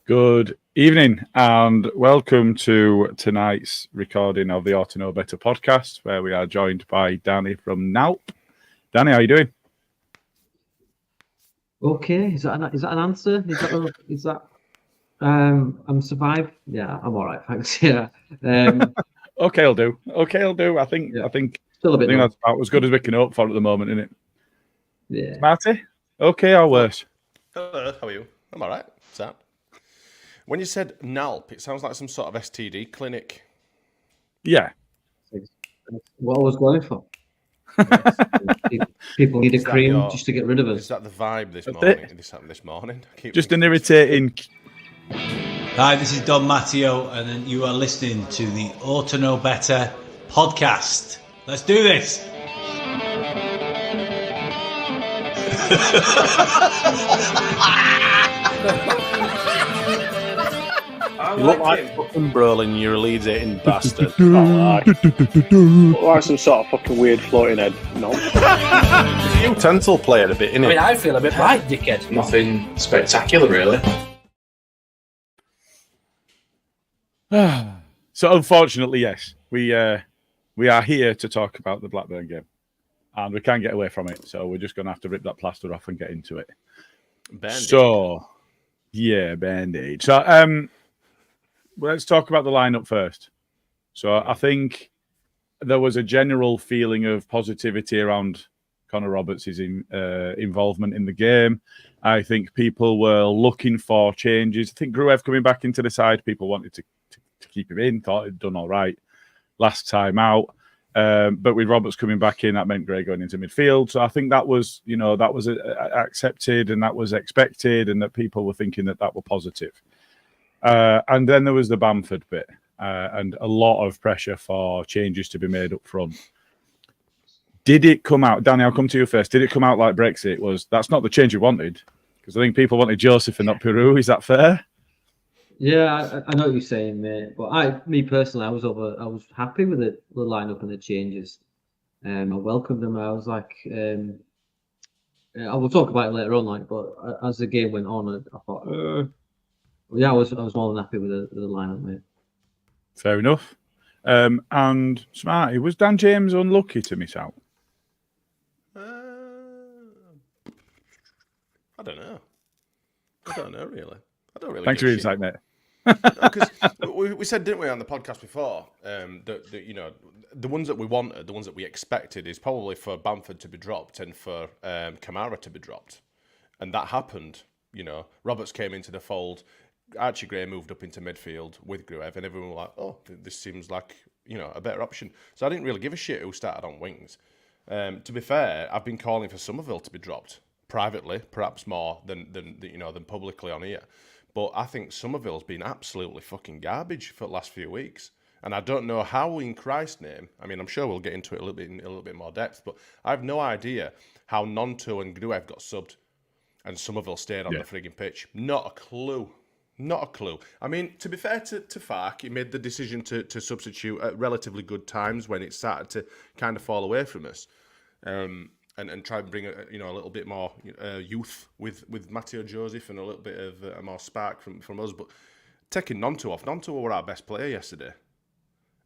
Good evening and welcome to tonight's recording of the Ought to Know Better podcast, where we are joined by Danny from Naup. Danny, how are you doing? Okay, is that an answer? I'm survived. Yeah, I'm all right, thanks. Yeah. Okay, I'll do. I think Still a bit that's about as good as we can hope for at the moment, isn't it? Yeah. Marty? Okay or worse? Hello, how are you? I'm all right. What's that? When you said NALP, it sounds like some sort of STD clinic. Yeah. What I was going for. People need a cream just to get rid of us. Is that the vibe this morning? This morning? Just an irritating. Hi, this is Don Matteo, and you are listening to the Ought to Know Better podcast. Let's do this. You look like fucking Brolin, you're a Leeds-eating bastard. Look like some sort of fucking weird floating head. No. You utensil player a bit, innit? I mean, I feel a bit right, dickhead. Nothing spectacular, really. So, unfortunately, yes, we are here to talk about the Blackburn game, and we can't get away from it. So we're just going to have to rip that plaster off and get into it. Band-Aid. So, yeah, Band-Aid. So, let's talk about the lineup first. So I think there was a general feeling of positivity around Connor Roberts' involvement in the game. I think people were looking for changes. I think Gruev coming back into the side, people wanted to keep him in, thought he'd done all right last time out. But with Roberts coming back in, that meant Gray going into midfield. So I think that was accepted and that was expected, and that people were thinking that were positive. And then there was the Bamford bit, and a lot of pressure for changes to be made up front. Did it come out, Danny, I'll come to you first. Did it come out like Brexit? That's not the change you wanted? Because I think people wanted Joseph and not Peru. Is that fair? Yeah, I know what you're saying, mate. But me personally, I was happy with the lineup and the changes. I welcomed them. I was like, I will talk about it later on. But as the game went on, I thought, yeah, I was more than happy with the lineup, mate. Fair enough. And Smarty, was Dan James unlucky to miss out? I don't know. Really. I don't really. Thanks for your insight, mate. Because we said, didn't we, on the podcast before, that you know, the ones that we wanted, the ones that we expected, is probably for Bamford to be dropped and for Kamara to be dropped, and that happened. You know, Roberts came into the fold. Archie Gray moved up into midfield with Gruev, and everyone was like, "Oh, this seems like, you know, a better option." So I didn't really give a shit who started on wings. To be fair, I've been calling for Somerville to be dropped privately, perhaps more than publicly on here. But I think Somerville's been absolutely fucking garbage for the last few weeks, and I don't know how, in Christ's name. I mean, I'm sure we'll get into it in a little bit more depth, but I have no idea how Nonto and Gruev got subbed, and Somerville stayed on the frigging pitch. Not a clue. Not a clue. I mean, to be fair to Fark, he made the decision to substitute at relatively good times when it started to kind of fall away from us, and try and bring a little bit more youth with Matteo Joseph and a little bit of a more spark from us. But taking Nonto off, Nonto were our best player yesterday,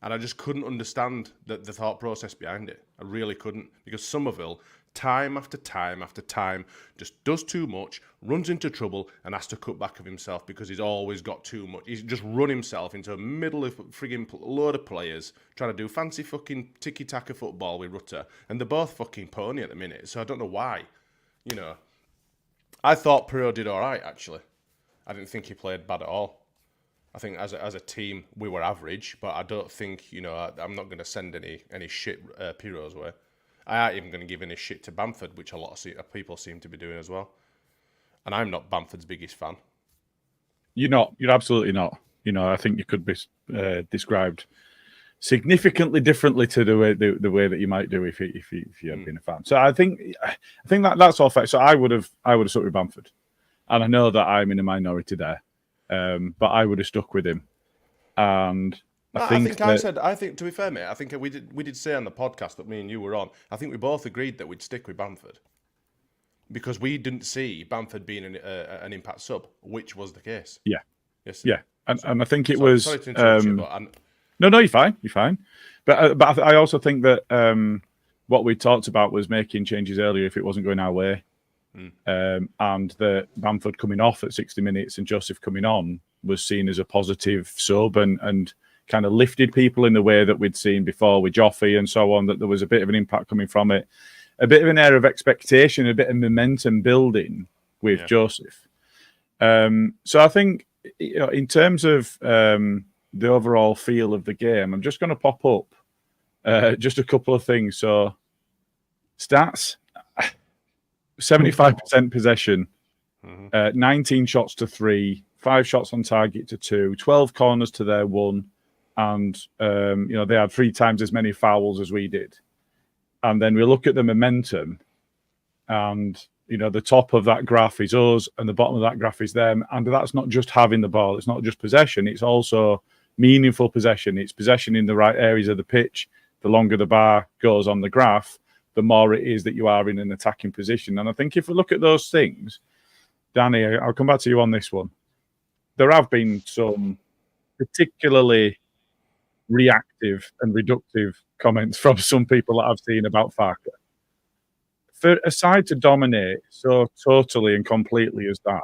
and I just couldn't understand the thought process behind it. I really couldn't, because Somerville, time after time after time, just does too much, runs into trouble, and has to cut back of himself because he's always got too much. He's just run himself into a middle of frigging load of players trying to do fancy fucking tiki-taka football with Rutter, and they're both fucking pony at the minute, so I don't know why. You know, I thought Perot did all right, actually. I didn't think he played bad at all. I think as a team, we were average, but I don't think, I'm not going to send any shit Perot's way. I ain't even going to give any shit to Bamford, which a lot of people seem to be doing as well. And I'm not Bamford's biggest fan. You're not. You're absolutely not. I think you could be described significantly differently to the way that you might do if you had been a fan. So I think that's all fair. So I would have stuck with Bamford, and I know that I'm in a minority there, but I would have stuck with him. And I think to be fair, mate, I think we did say on the podcast that me and you were on, I think we both agreed that we'd stick with Bamford because we didn't see Bamford being an impact sub, which was the case. Yeah. Yes. Yeah, and I think it Sorry, was. sorry to interrupt you, but No, you're fine. You're fine. But I also think that what we talked about was making changes earlier if it wasn't going our way, and that Bamford coming off at 60 minutes and Joseph coming on was seen as a positive sub and kind of lifted people in the way that we'd seen before with Joffrey and so on. That there was a bit of an impact coming from it, a bit of an air of expectation, a bit of momentum building with Joseph. So I think, in terms of the overall feel of the game, I'm just going to pop up just a couple of things. So stats, 75% possession, 19 shots to 3, 5 shots on target to 2, 12 corners to their 1, and they had 3 times as many fouls as we did. And then we look at the momentum, and the top of that graph is us and the bottom of that graph is them. And that's not just having the ball. It's not just possession. It's also meaningful possession. It's possession in the right areas of the pitch. The longer the bar goes on the graph, the more it is that you are in an attacking position. And I think if we look at those things, Danny, I'll come back to you on this one. There have been some particularly reactive and reductive comments from some people that I've seen about Farke. For a side to dominate so totally and completely as that,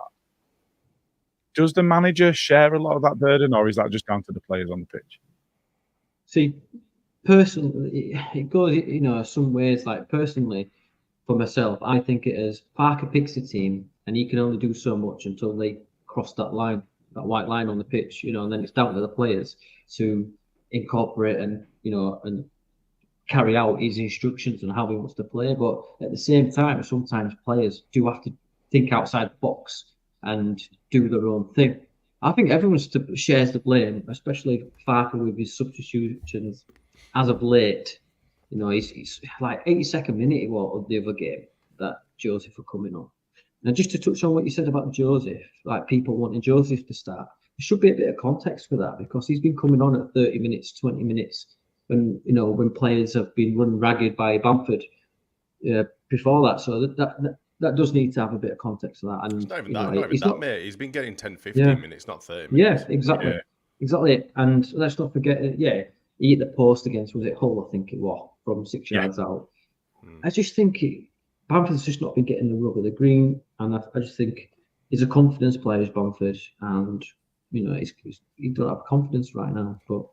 does the manager share a lot of that burden, or is that just down to the players on the pitch? See, personally, it goes, some ways. Like, personally, for myself, I think it is Parker picks a team, and he can only do so much until they cross that line, that white line on the pitch, and then it's down to the players to incorporate and carry out his instructions on how he wants to play. But at the same time, sometimes players do have to think outside the box and do their own thing. I think everyone shares the blame, especially Farke with his substitutions as of late. He's like 82nd minute of the other game that Joseph were coming on. Now, just to touch on what you said about Joseph, like people wanting Joseph to start, there should be a bit of context for that, because he's been coming on at 30 minutes, 20 minutes, when players have been run ragged by Bamford before that. So that does need to have a bit of context for that. And it's not even that, mate. He's been getting 10, 15 minutes, not 30 minutes. Yeah, exactly. Yeah. Exactly. And let's not forget, he hit the post against, was it Hull, I think it was, from 6 yards out. I just think Bamford's just not been getting the rub of the green, and I just think he's a confidence player, Bamford, and he don't have confidence right now. But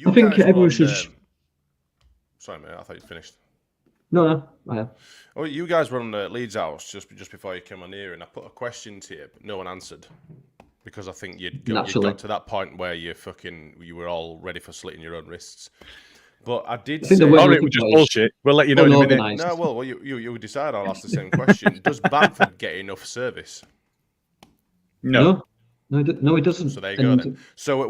I think everyone should. Sorry, mate. I thought you finished. No, I am. Oh, you guys were on Leeds House just before you came on here, and I put a question to you, but no one answered, because I think you got to that point where you were all ready for slitting your own wrists. But I did say, it was just bullshit. We'll let you know in a minute. No, well, you decide. I'll ask the same question. Does Bamford get enough service? No, he doesn't. So there you go then. So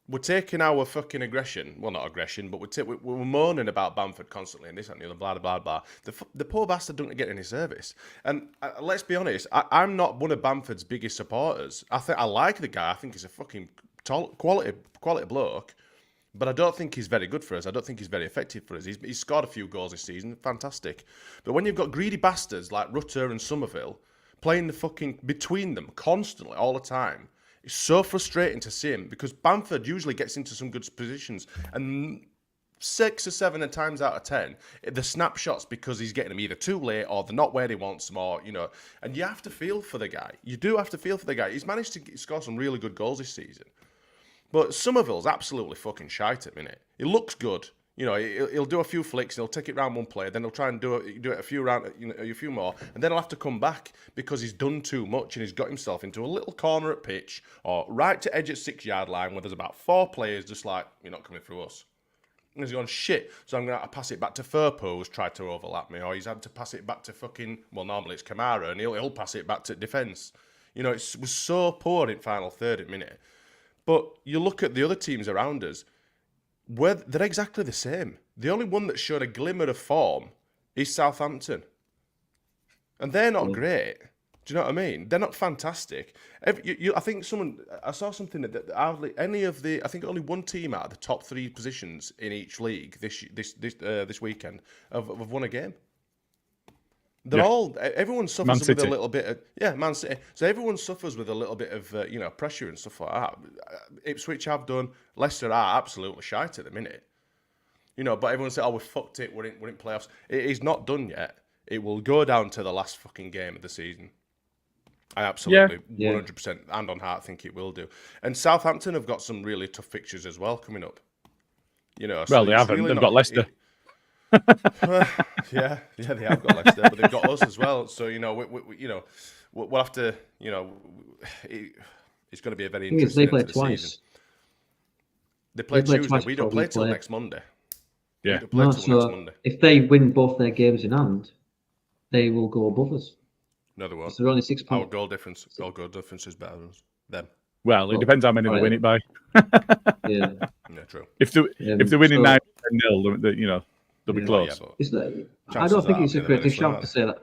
we're taking our fucking aggression. Well, not aggression, but we're moaning about Bamford constantly and this and the other, blah, blah, blah. The poor bastard doesn't get any service. And let's be honest, I'm not one of Bamford's biggest supporters. I like the guy. I think he's a fucking quality bloke. But I don't think he's very good for us. I don't think he's very effective for us. He's scored a few goals this season. Fantastic. But when you've got greedy bastards like Rutter and Somerville playing the fucking between them constantly, all the time, it's so frustrating to see him, because Bamford usually gets into some good positions, and 6 or 7 times out of 10, the snapshots because he's getting them either too late or they're not where he wants them, or, and you have to feel for the guy. You do have to feel for the guy. He's managed to score some really good goals this season. But Somerville's absolutely fucking shite at the minute. He looks good. He'll do a few flicks, he'll take it round one play, then he'll try and do it a few more, and then he'll have to come back because he's done too much and he's got himself into a little corner at pitch or right to edge at 6 yard line where there's about 4 players just like, you're not coming through us. And he's gone, shit, so I'm going to have to pass it back to Firpo, who's tried to overlap me, or he's had to pass it back to normally it's Kamara, and he'll pass it back to defence. It was so poor in final third at minute. But you look at the other teams around us, they're exactly the same. The only one that showed a glimmer of form is Southampton. And they're not great. Do you know what I mean? They're not fantastic. I saw something that I think only one team out of the top 3 positions in each league this weekend have won a game. They're all. Everyone Man suffers with City. a little bit of Man City. So everyone suffers with a little bit of pressure and stuff like that. Ipswich have done. Leicester are absolutely shite at the minute. But everyone said, "Oh, we fucked it. We're in playoffs." It is not done yet. It will go down to the last fucking game of the season. I absolutely 100% hand on heart think it will do. And Southampton have got some really tough fixtures as well coming up. Well, they haven't. They've got Leicester. Yeah, they have got Leicester, but they've got us as well. So we'll have to. It's going to be a very interesting. They play twice. Season. They play Tuesday. We don't play till next Monday. Yeah. Next Monday. If they win both their games in hand, they will go above us. No, they won't. So they're only 6 points. Our goal difference is better than them. Well, it depends how many they win it by. Yeah, true. If they're winning 9-0, they'll be close. I don't think it's a creative shout to say that.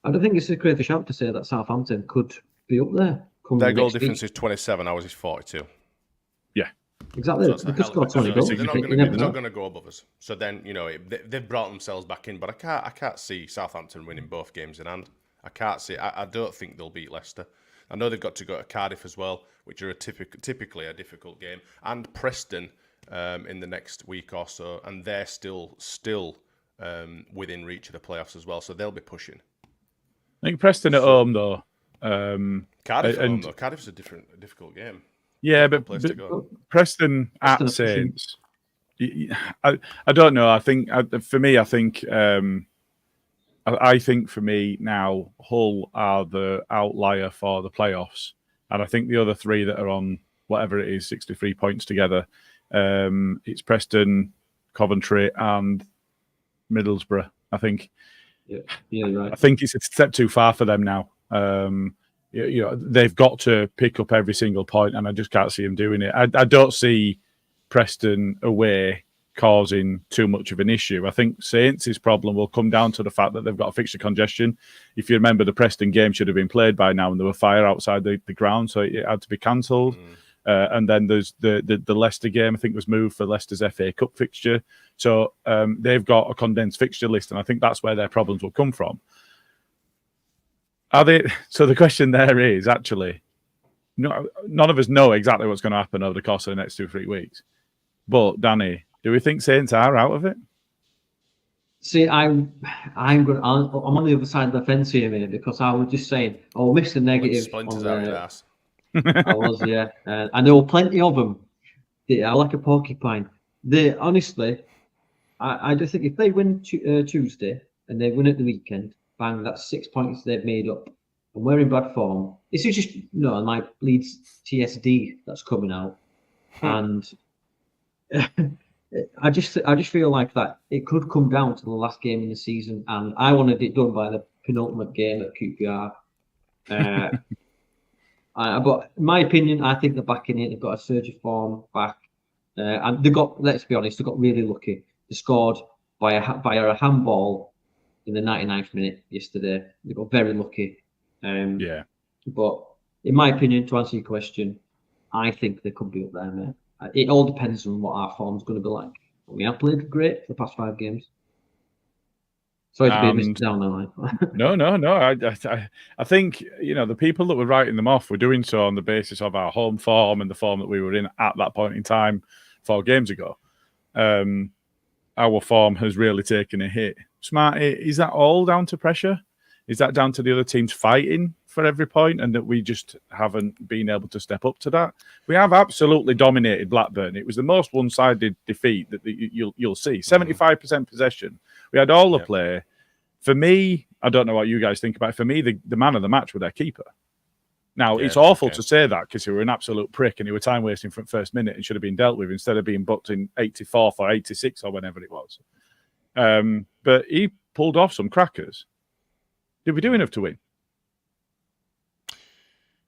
I don't think it's a creative shout to say that Southampton could be up there. Their goal difference is 27. Ours is 42. Yeah, exactly. So they could score 20 goals. They're not going to go above us. So then they've brought themselves back in. But I can't see Southampton winning both games in hand. I can't see. I don't think they'll beat Leicester. I know they've got to go to Cardiff as well, which are typically a difficult game, and Preston in the next week or so, and they're still within reach of the playoffs as well, so they'll be pushing. I think Preston at home though. Cardiff at home though. Cardiff's a difficult game. Yeah, but Preston at Saints. I don't know. I think for me, I think for me now, Hull are the outlier for the playoffs. And I think the other three that are on whatever it is, 63 points together, it's Preston, Coventry and Middlesbrough, I think. Yeah, right. I think it's a step too far for them now. They've got to pick up every single point, and I just can't see them doing it. I don't see Preston away causing too much of an issue. I think Saints' problem will come down to the fact that they've got a fixture congestion. If you remember, the Preston game should have been played by now, and there were fire outside the ground, so it had to be cancelled. And then there's the Leicester game, I think, was moved for Leicester's FA Cup fixture. So they've got a condensed fixture list, and I think that's where their problems will come from. Are they? So the question there is actually, none of us know exactly what's going to happen over the course of the next 2-3 weeks. But Danny, do we think Saints are out of it? See, I'm on the other side of the fence here, mate, because I was just saying, Mr. Negative. Splinters out your ass. I was, yeah. And there were plenty of them. I like a porcupine. Honestly, I just think if they win Tuesday and they win at the weekend, bang, that's 6 points they've made up. And we're in bad form. This is just, my Leeds TSD that's coming out. And I just feel like that it could come down to the last game in the season, and I wanted it done by the penultimate game at QPR. But in my opinion, I think they're back in it. They've got a surge of form back, and they got. Let's be honest, they got really lucky. They scored by a handball in the 99th minute yesterday. They got very lucky. But in my opinion, to answer your question, I think they could be up there, mate. It all depends on what our form's going to be like. We have played great for the past 5 games. Sorry to be a Mr. down the line. No. I think, the people that were writing them off were doing so on the basis of our home form and the form that we were in at that point in time 4 games ago. Our form has really taken a hit. Smarty, is that all down to pressure? Is that down to the other teams fighting for every point and that we just haven't been able to step up to that? We have absolutely dominated Blackburn. It was the most one-sided defeat that you'll see. 75% possession. We had all the play. For me, I don't know what you guys think about it. For me, the man of the match was their keeper. Now, it's awful to say that because he were an absolute prick and he were time-wasting from first minute and should have been dealt with instead of being booked in 84th or 86th or whenever it was. But he pulled off some crackers. Did we do enough to win?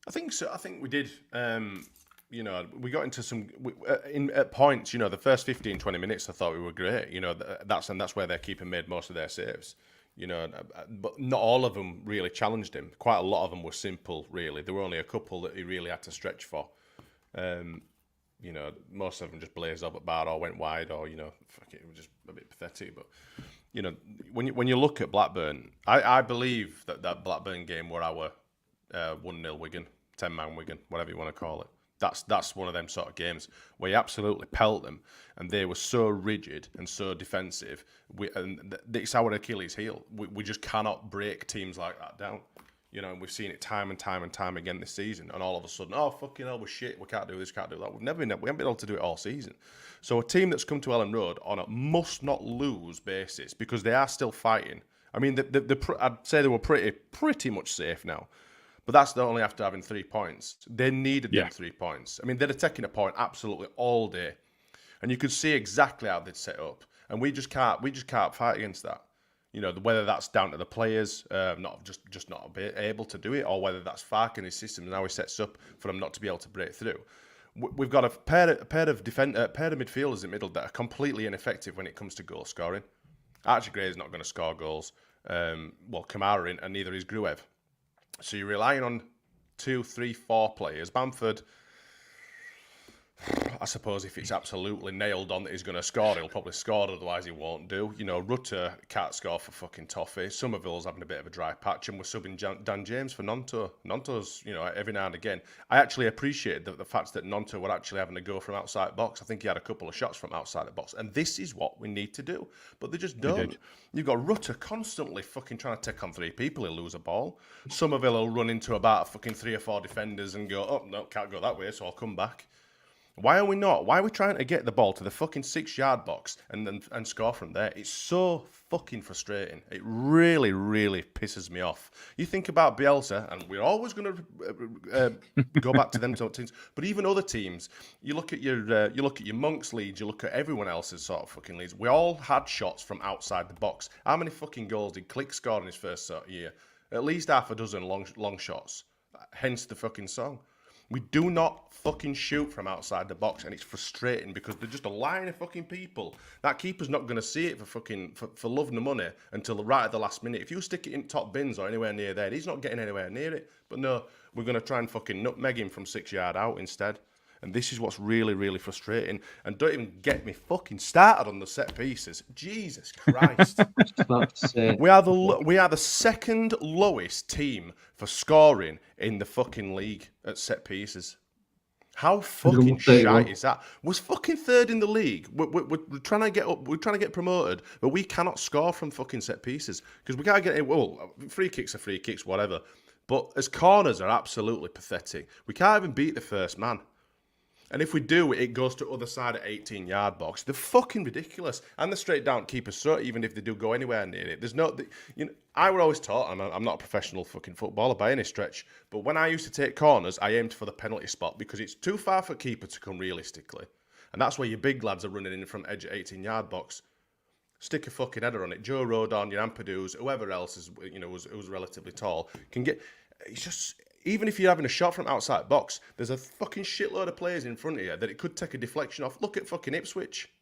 I think so. I think we did. We got into some at points. The first 15, 20 minutes, I thought we were great. That's where their keeper made most of their saves. But not all of them really challenged him. Quite a lot of them were simple. Really, there were only a couple that he really had to stretch for. most of them just blazed up at bar or went wide or, fuck it was just a bit pathetic. But, when you look at Blackburn, I believe that Blackburn game were our 1-0 Wigan, 10-man Wigan, whatever you want to call it. That's one of them sort of games where you absolutely pelt them, and they were so rigid and so defensive. It's our Achilles heel. We just cannot break teams like that down. And we've seen it time and time and time again this season. And all of a sudden, oh fucking hell, we're shit. We can't do this, can't do that. We haven't been able to do it all season. So a team that's come to Elland Road on a must not lose basis, because they are still fighting. I mean, I'd say they were pretty much safe now. But that's only after having 3 points. They needed them 3 points. I mean, they'd have taken a point absolutely all day, and you could see exactly how they'd set up. And we just can't fight against that. Whether that's down to the players not able to do it, or whether that's Farke and his system and how he sets up for them not to be able to break through. We've got a pair of midfielders in the middle that are completely ineffective when it comes to goal scoring. Archie Gray is not going to score goals. Kamara in, and neither is Gruev. So you're relying on 2, 3, 4 players. Bamford, I suppose if it's absolutely nailed on that he's going to score, he'll probably score, otherwise he won't do. Rutter can't score for fucking toffee. Somerville's having a bit of a dry patch, and we're subbing Dan James for Nonto. Nonto's, every now and again. I actually appreciate the fact that Nonto were actually having a go from outside the box. I think he had a couple of shots from outside the box, and this is what we need to do. But they just don't. You've got Rutter constantly fucking trying to take on 3 people. He'll lose a ball. Somerville will run into about fucking 3 or 4 defenders and go, oh, no, can't go that way, so I'll come back. Why are we not? Why are we trying to get the ball to the fucking 6-yard box and score from there? It's so fucking frustrating. It really, really pisses me off. You think about Bielsa, and we're always going to go back to them teams. But even other teams, you look at your Monks leads, you look at everyone else's sort of fucking leads. We all had shots from outside the box. How many fucking goals did Click score in his first sort of year? At least half a dozen long shots. Hence the fucking song. We do not fucking shoot from outside the box, and it's frustrating because they're just a line of fucking people. That keeper's not going to see it for love nor money until right at the last minute. If you stick it in top bins or anywhere near there, he's not getting anywhere near it. But no, we're going to try and fucking nutmeg him from 6 yard out instead. And this is what's really, really frustrating. And don't even get me fucking started on the set pieces. Jesus Christ. We are the second lowest team for scoring in the fucking league at set pieces. How fucking shite is that? We're fucking third in the league. We're trying to get up. We're trying to get promoted, but we cannot score from fucking set pieces because we can't get it. Well, free kicks are free kicks, whatever. But as corners are absolutely pathetic. We can't even beat the first man. And if we do, it goes to other side at 18-yard box. They're fucking ridiculous. And the straight down keepers, so even if they do go anywhere near it, there's no... I were always taught, and I'm not a professional fucking footballer by any stretch, but when I used to take corners, I aimed for the penalty spot because it's too far for keeper to come realistically. And that's where your big lads are running in from edge at 18-yard box. Stick a fucking header on it. Joe Rodon, your Ampadu's, whoever else is, was relatively tall, can get... It's just... Even if you're having a shot from outside box, there's a fucking shitload of players in front of you that it could take a deflection off. Look at fucking Ipswich.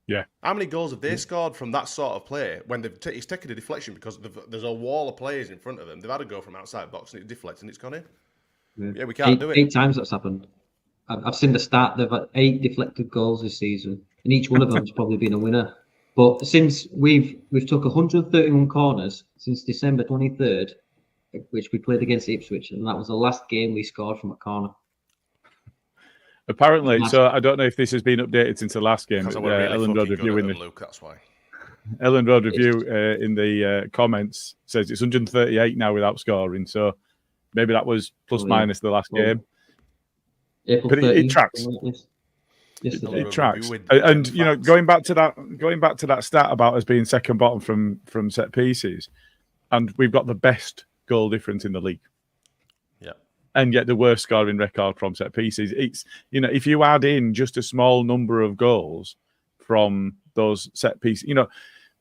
Yeah. How many goals have they scored from that sort of play when he's taken a deflection because there's a wall of players in front of them? They've had to go from outside box and it deflects and it's gone in. Yeah, we can't do it. 8 times that's happened. I've seen the stat. They've had 8 deflected goals this season, and each one of them's probably been a winner. But since we've took 131 corners since December 23rd, which we played against Ipswich, and that was the last game we scored from a corner. Apparently, so I don't know if this has been updated since the last game. Elland Road review in the Luke, that's why. Elland Road review in the comments says it's 138 now without scoring. So maybe that was plus minus the last game. But it tracks. It tracks. And going back to that stat about us being second bottom from set pieces, and we've got the best goal difference in the league. Yeah. And yet the worst scoring record from set pieces. It's, if you add in just a small number of goals from those set pieces,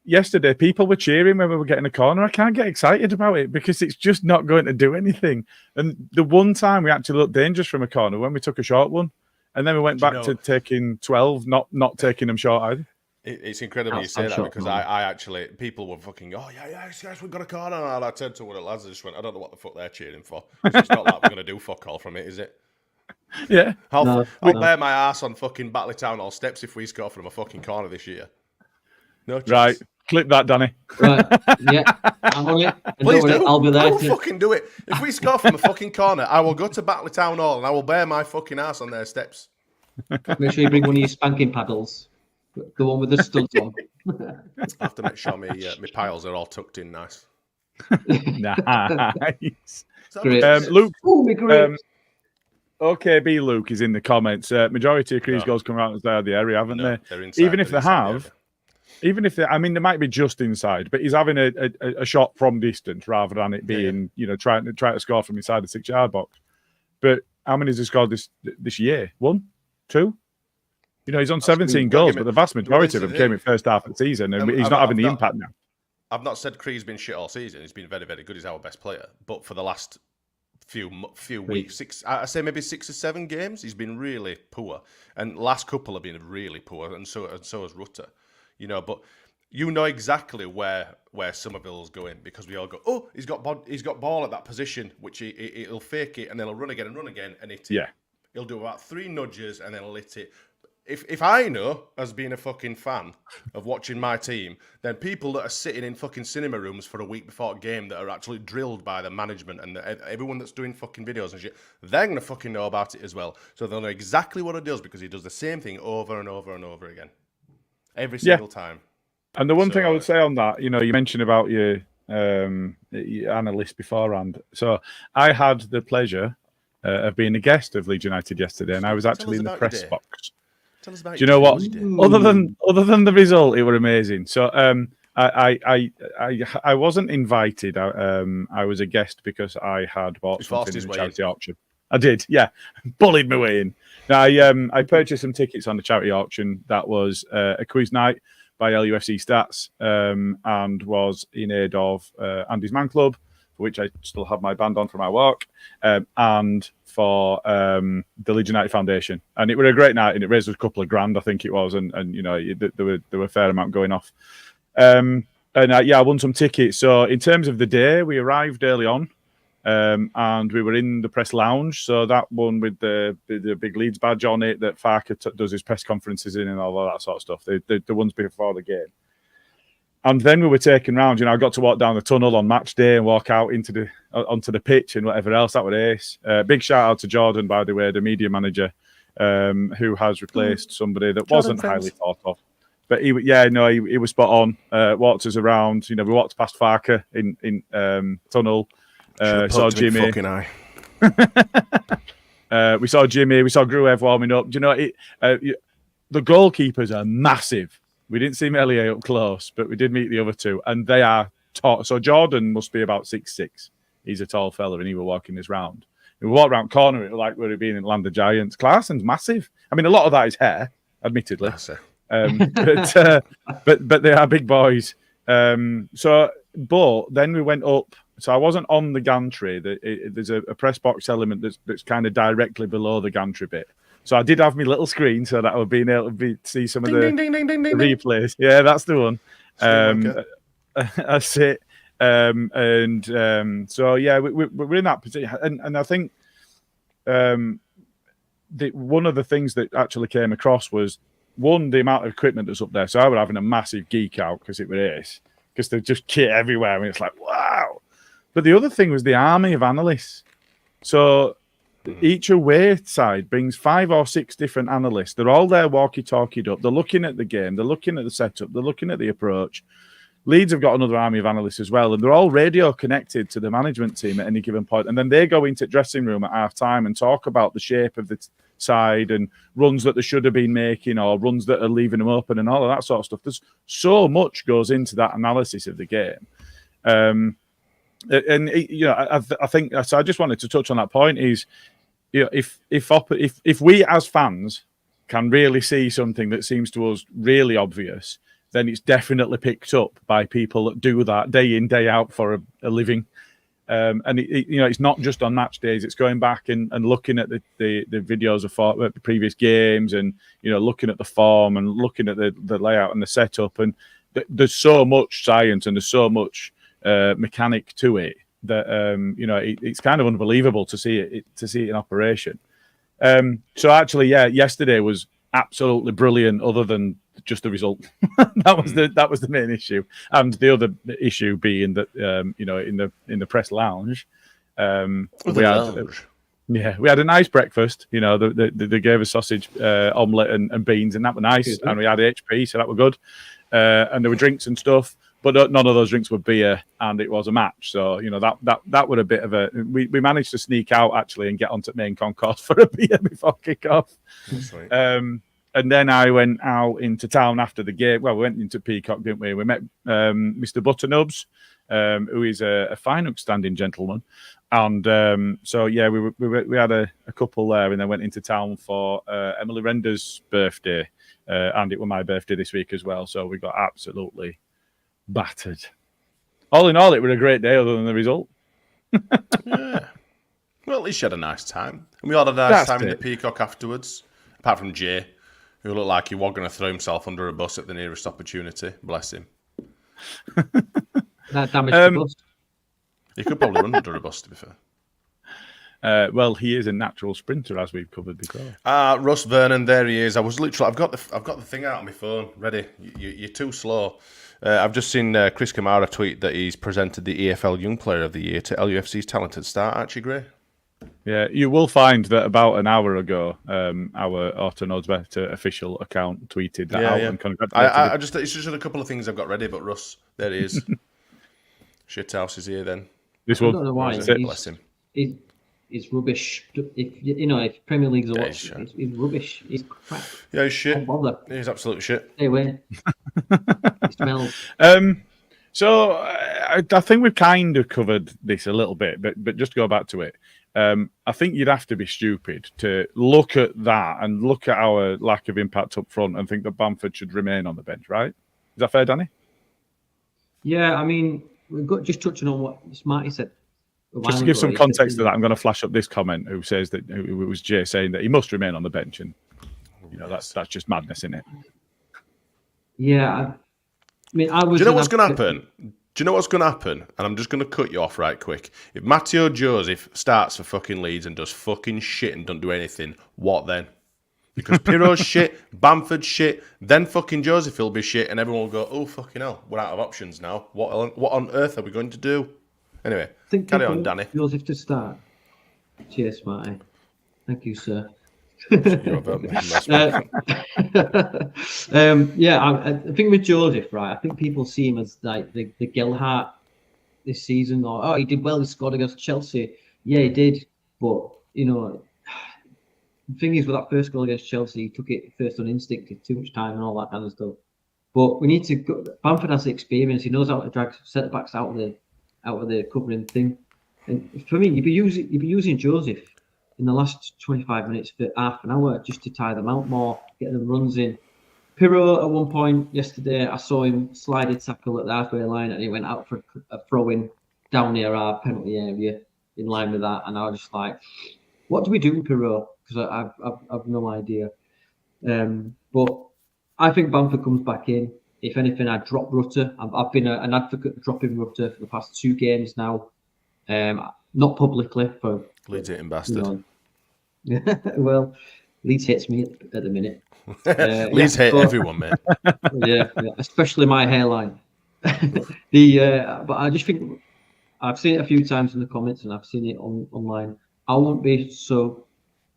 yesterday people were cheering when we were getting a corner. I can't get excited about it because it's just not going to do anything. And the one time we actually looked dangerous from a corner when we took a short one, and then we went back to taking 12, not taking them short either. It's incredible you say that because I actually, people were fucking, oh yeah, yes, we've got a corner. And I turned to one of the lads and just went, I don't know what the fuck they're cheering for. It's not like we're going to do fuck all from it, is it? Yeah. I'll bear my ass on fucking Batley Town Hall steps if we score from a fucking corner this year. No chance. Right. Clip that, Danny. Right. Yeah. I'm on it. And Please don't worry, do. I'll be there. I will fucking do it. If we score from a fucking corner, I will go to Batley Town Hall and I will bear my fucking ass on their steps. Make sure you bring one of your spanking paddles. The one with the studs on. I have to make sure my piles are all tucked in nice. Nice. Great. Luke. Oh, me great. OKB Luke is in the comments. Majority of Crees goals come out inside the area, haven't they? They're inside, Even if they have, even if they, I mean, they might be just inside, but he's having a shot from distance rather than it being, trying to score from inside the 6-yard box. But how many has he scored this year? 1, 2? He's on 17 goals, but the vast majority of them came in first half of the season, and he's not having the impact now. I've not said Cree's been shit all season. He's been very, very good. He's our best player. But for the last few weeks, I say maybe 6 or 7 games, he's been really poor. And last couple have been really poor, and so has Rutter. But exactly where Somerville's going, because we all go, oh, he's got ball at that position, which he'll fake it and then he'll run again and hit it. Yeah. He'll do about 3 nudges and then he'll hit it. If I know, as being a fucking fan of watching my team, then people that are sitting in fucking cinema rooms for a week before a game that are actually drilled by the management and everyone that's doing fucking videos and shit, they're going to fucking know about it as well. So they'll know exactly what it does because he does the same thing over and over and over again. Every single time. And the one thing I would say on that, you mentioned about your analyst beforehand. So I had the pleasure of being a guest of Leeds United yesterday, and I was actually in the press box. Tell us about Do you know what? Other than the result, it were amazing. So I wasn't invited. I was a guest because I had bought something in the charity auction. I did, yeah. Bullied my way in. Now, I purchased some tickets on the charity auction. That was a quiz night by LUFC Stats and was in aid of Andy's Man Club, for which I still have my band on for my work, and for the Leeds United Foundation. And it was a great night, and it raised a couple of grand, I think it was, and there were a fair amount going off. I won some tickets. So in terms of the day, we arrived early on, and we were in the press lounge. So that one with the big Leeds badge on it that Farker does his press conferences in and all of that sort of stuff. The ones before the game. And then we were taken round. I got to walk down the tunnel on match day and walk out onto the pitch and whatever else. That was ace. Big shout out to Jordan, by the way, the media manager, who has replaced somebody that wasn't highly thought of. But he was spot on. Walked us around. We walked past Farker in tunnel. Saw Jimmy. Fucking eye. We saw Jimmy. We saw Gruev warming up. The goalkeepers are massive. We didn't see Melia up close, but we did meet the other two, and they are tall. So Jordan must be about 6'6". He's a tall fella, and he was walking us round. And we walked round corner, it was like we were being in Land of Giants. Clarson's massive. I mean, a lot of that is hair, admittedly. But they are big boys. But then we went up. So I wasn't on the gantry. There's a press box element that's kind of directly below the gantry bit. So I did have my little screen so that I would be able to see some of the replays. Yeah, that's the one. That's it. So yeah, we're in that position, and I think one of the things that actually came across was the amount of equipment that's up there. So I was having a massive geek out because it was ace, because there's just kit everywhere, and it's like wow. But the other thing was the army of analysts. So each away side brings 5 or 6 different analysts. They're all there walkie-talkied up. They're looking at the game. They're looking at the setup. They're looking at the approach. Leeds have got another army of analysts as well, and they're all radio connected to the management team at any given point. And then they go into dressing room at half-time and talk about the shape of the side and runs that they should have been making or runs that are leaving them open and all of that sort of stuff. There's so much goes into that analysis of the game. I think so. I just wanted to touch on that point. Is if we as fans can really see something that seems to us really obvious, then it's definitely picked up by people that do that day in, day out for a living. And it's not just on match days. It's going back and looking at the videos of the previous games, and looking at the form and looking at the layout and the setup. And there's so much science and there's so much mechanic to it that it's kind of unbelievable to see it in operation. So actually, yeah, yesterday was absolutely brilliant. Other than just the result, that was the main issue, and the other issue being that in the press lounge, we had a nice breakfast. They gave us sausage, omelette, and beans, and that were nice. And we had HP, so that were good. And there were drinks and stuff, but none of those drinks were beer, and it was a match. So that were a bit of a. We managed to sneak out actually and get onto main concourse for a beer before kick-off. And then I went out into town after the game. Well, we went into Peacock, didn't we? We met Mr. Butternubs, who is a fine upstanding gentleman. And so, yeah, we had a couple there, and then went into town for Emily Render's birthday. And it was my birthday this week as well. So we got absolutely battered. All in all, it was a great day other than the result. Yeah. Well, at least you had a nice time. And we had a nice time in the Peacock afterwards, apart from Jay, who looked like he was going to throw himself under a bus at the nearest opportunity. Bless him. That damaged the bus. He could probably run under a bus, to be fair. Well, he is a natural sprinter, as we've covered before. Russ Vernon, there he is. I was literally, I've got the thing out on my phone ready. You're too slow. I've just seen Chris Kamara tweet that he's presented the EFL Young Player of the Year to LUFC's talented star Archie Gray. Yeah, you will find that about an hour ago, our Autonode's Better official account tweeted that out. And congratulated. It's just a couple of things I've got ready, but Russ, there he is. Shithouse is here then. This one. I don't know why. Bless him. He's if Premier League's a watch, he's rubbish. He's crap. Yeah, he's shit. Don't bother. He's absolute shit. Stay away. He smells. So I think we've kind of covered this a little bit, but just to go back to it, I think you'd have to be stupid to look at that and look at our lack of impact up front and think that Bamford should remain on the bench, right? Is that fair, Danny? Yeah, I mean, we've got just touching on what Smarty said. Just to give some context to that, I'm going to flash up this comment who says that it was Jay saying that he must remain on the bench, and that's just madness, isn't it? Yeah, I mean, I was. Do you know what's going to happen? Do you know what's going to happen? And I'm just going to cut you off right quick. If Matteo Joseph starts for fucking Leeds and does fucking shit and don't do anything, what then? Because Pirro's shit, Bamford's shit, then fucking Joseph will be shit, and everyone will go, oh, fucking hell, we're out of options now. What on earth are we going to do? Anyway, carry on, Danny. Joseph to start. Cheers, Smarty. Thank you, sir. You're a I think with Joseph, right, I think people see him as like the Gelhardt this season, or he did well, he scored against Chelsea. Yeah, he did, but the thing is with that first goal against Chelsea, he took it first on instinct, too much time and all that kind of stuff. But we need to go. Bamford has the experience, he knows how to drag centre backs out of the covering thing. And for me, you'd be using Joseph in the last 25 minutes for half an hour just to tire them out more, get them runs in. Pirro, at one point yesterday, I saw him slide a tackle at the halfway line and he went out for a throw-in down near our penalty area in line with that. And I was just like, what do we do with Pirro? Because I've no idea. But I think Bamford comes back in. If anything, I'd drop Rutter. I've been an advocate of dropping Rutter for the past 2 games now. Not publicly. For Leeds hating bastard. Well, Leeds hates me at the minute. Leeds hate everyone, mate. yeah, especially my hairline. But I just think I've seen it a few times in the comments and I've seen it online. I won't be so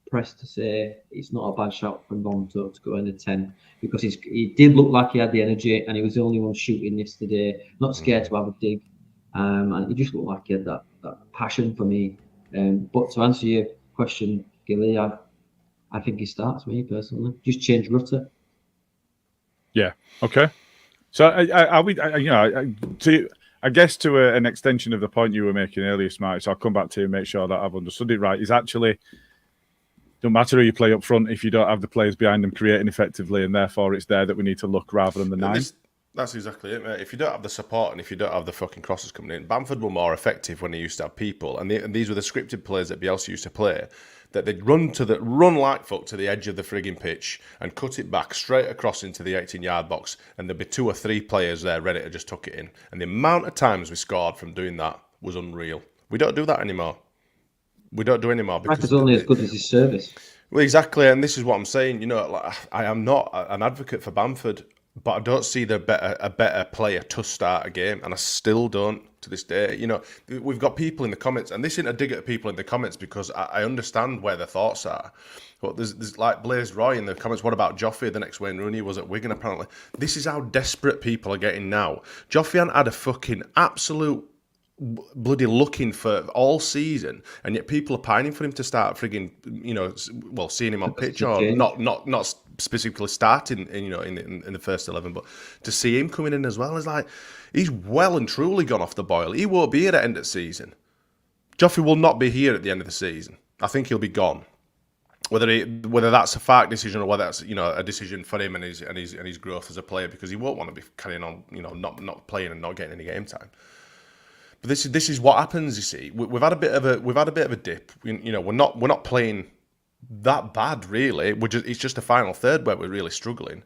pressed to say it's not a bad shot from Bonto to go in the 10 because he did look like he had the energy and he was the only one shooting yesterday. Not scared to have a dig, and he just looked like he had that passion for me. But to answer your question, Gilly, I think he starts, me personally. Just change Rutter. Yeah. Okay. So I guess to an extension of the point you were making earlier, Smart. So I'll come back to you and make sure that I've understood it right. Is actually don't matter who you play up front if you don't have the players behind them creating effectively, and therefore it's there that we need to look rather than the 9. That's exactly it, mate. If you don't have the support and if you don't have the fucking crosses coming in, Bamford were more effective when he used to have people, and these were the scripted players that Bielsa used to play. That they'd run like fuck to the edge of the frigging pitch and cut it back straight across into the 18-yard box, and there'd be 2 or 3 players there ready to just tuck it in. And the amount of times we scored from doing that was unreal. We don't do that anymore. We don't do anymore because it's only as good as his service. Well, exactly, and this is what I'm saying. You know, like, I am not an advocate for Bamford, but I don't see a better player to start a game, and I still don't to this day. You know, we've got people in the comments, and this isn't a dig at people in the comments because I understand where their thoughts are. But there's like Blaze Roy in the comments. What about Joffrey? The next Wayne Rooney was at Wigan. Apparently, this is how desperate people are getting now. Joffrey hadn't had a fucking absolute bloody looking for all season, and yet people are pining for him to start frigging, you know, well, seeing him on pitch or not specifically starting, you know, in the first 11, but to see him coming in as well is like he's well and truly gone off the boil. He won't be here at the end of the season. Joffrey will not be here at the end of the season. I think he'll be gone. Whether that's a fact decision or whether that's, you know, a decision for him and his growth as a player, because he won't want to be carrying on, you know, not playing and not getting any game time. But this is what happens. You see, we've had a bit of a dip. You know, we're not playing that bad really. It's just a final third where we're really struggling,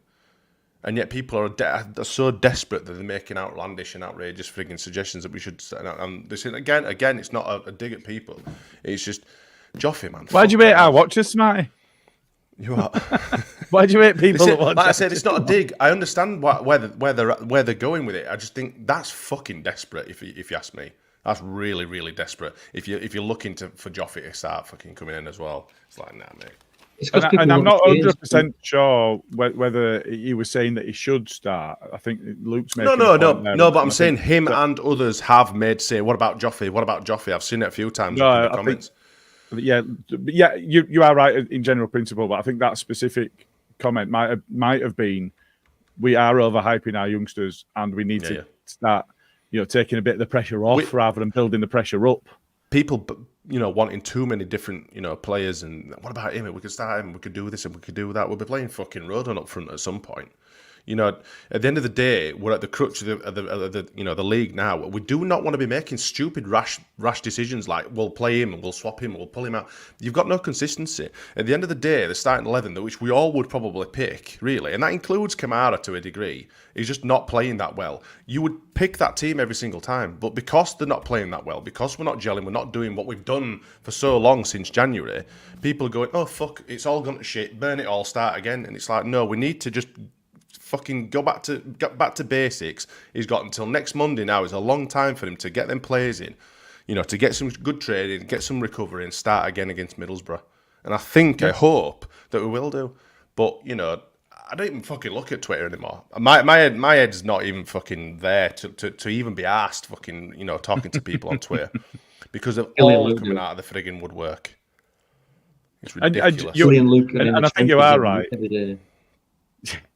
and yet people are so desperate that they're making outlandish and outrageous frigging suggestions that we should. And this again, it's not a dig at people. It's just Joffrey, man. Why do you hate our watchers, Smarty? You are. Why do you hate people that watch? Like I said, it's not a dig. I understand where they're going with it. I just think that's fucking desperate. If you ask me, that's really, really desperate. If you're looking for Joffrey to start fucking coming in as well, it's like, nah, mate. And I'm not 100% sure whether he was saying that he should start. I think Luke's making no. But I'm saying him and others have made say, "What about Joffrey? What about Joffrey?" I've seen it a few times in the comments. Yeah, you are right in general principle, but I think that specific comment might have been, we are overhyping our youngsters, and we need to start, you know, taking a bit of the pressure off rather than building the pressure up. People, you know, wanting too many different, you know, players, and what about him? We could start him. We could do this and we could do that. We'll be playing fucking Rodon up front at some point. You know, at the end of the day, we're at the crux of the league now. We do not want to be making stupid, rash decisions like we'll play him and we'll swap him and we'll pull him out. You've got no consistency. At the end of the day, the starting 11, which we all would probably pick, really, and that includes Kamara to a degree, is just not playing that well. You would pick that team every single time, but because they're not playing that well, because we're not gelling, we're not doing what we've done for so long since January, people are going, oh, fuck, it's all gone to shit, burn it all, start again. And it's like, no, we need to just fucking get back to basics. He's got until next Monday now. It's a long time for him to get them players in, you know, to get some good trading, get some recovery, and start again against Middlesbrough. And I hope that we will do. But, you know, I don't even fucking look at Twitter anymore. My head's not even fucking there to even be asked fucking, you know, talking to people on Twitter because of all coming out of the frigging woodwork. It's ridiculous. And I think you are right.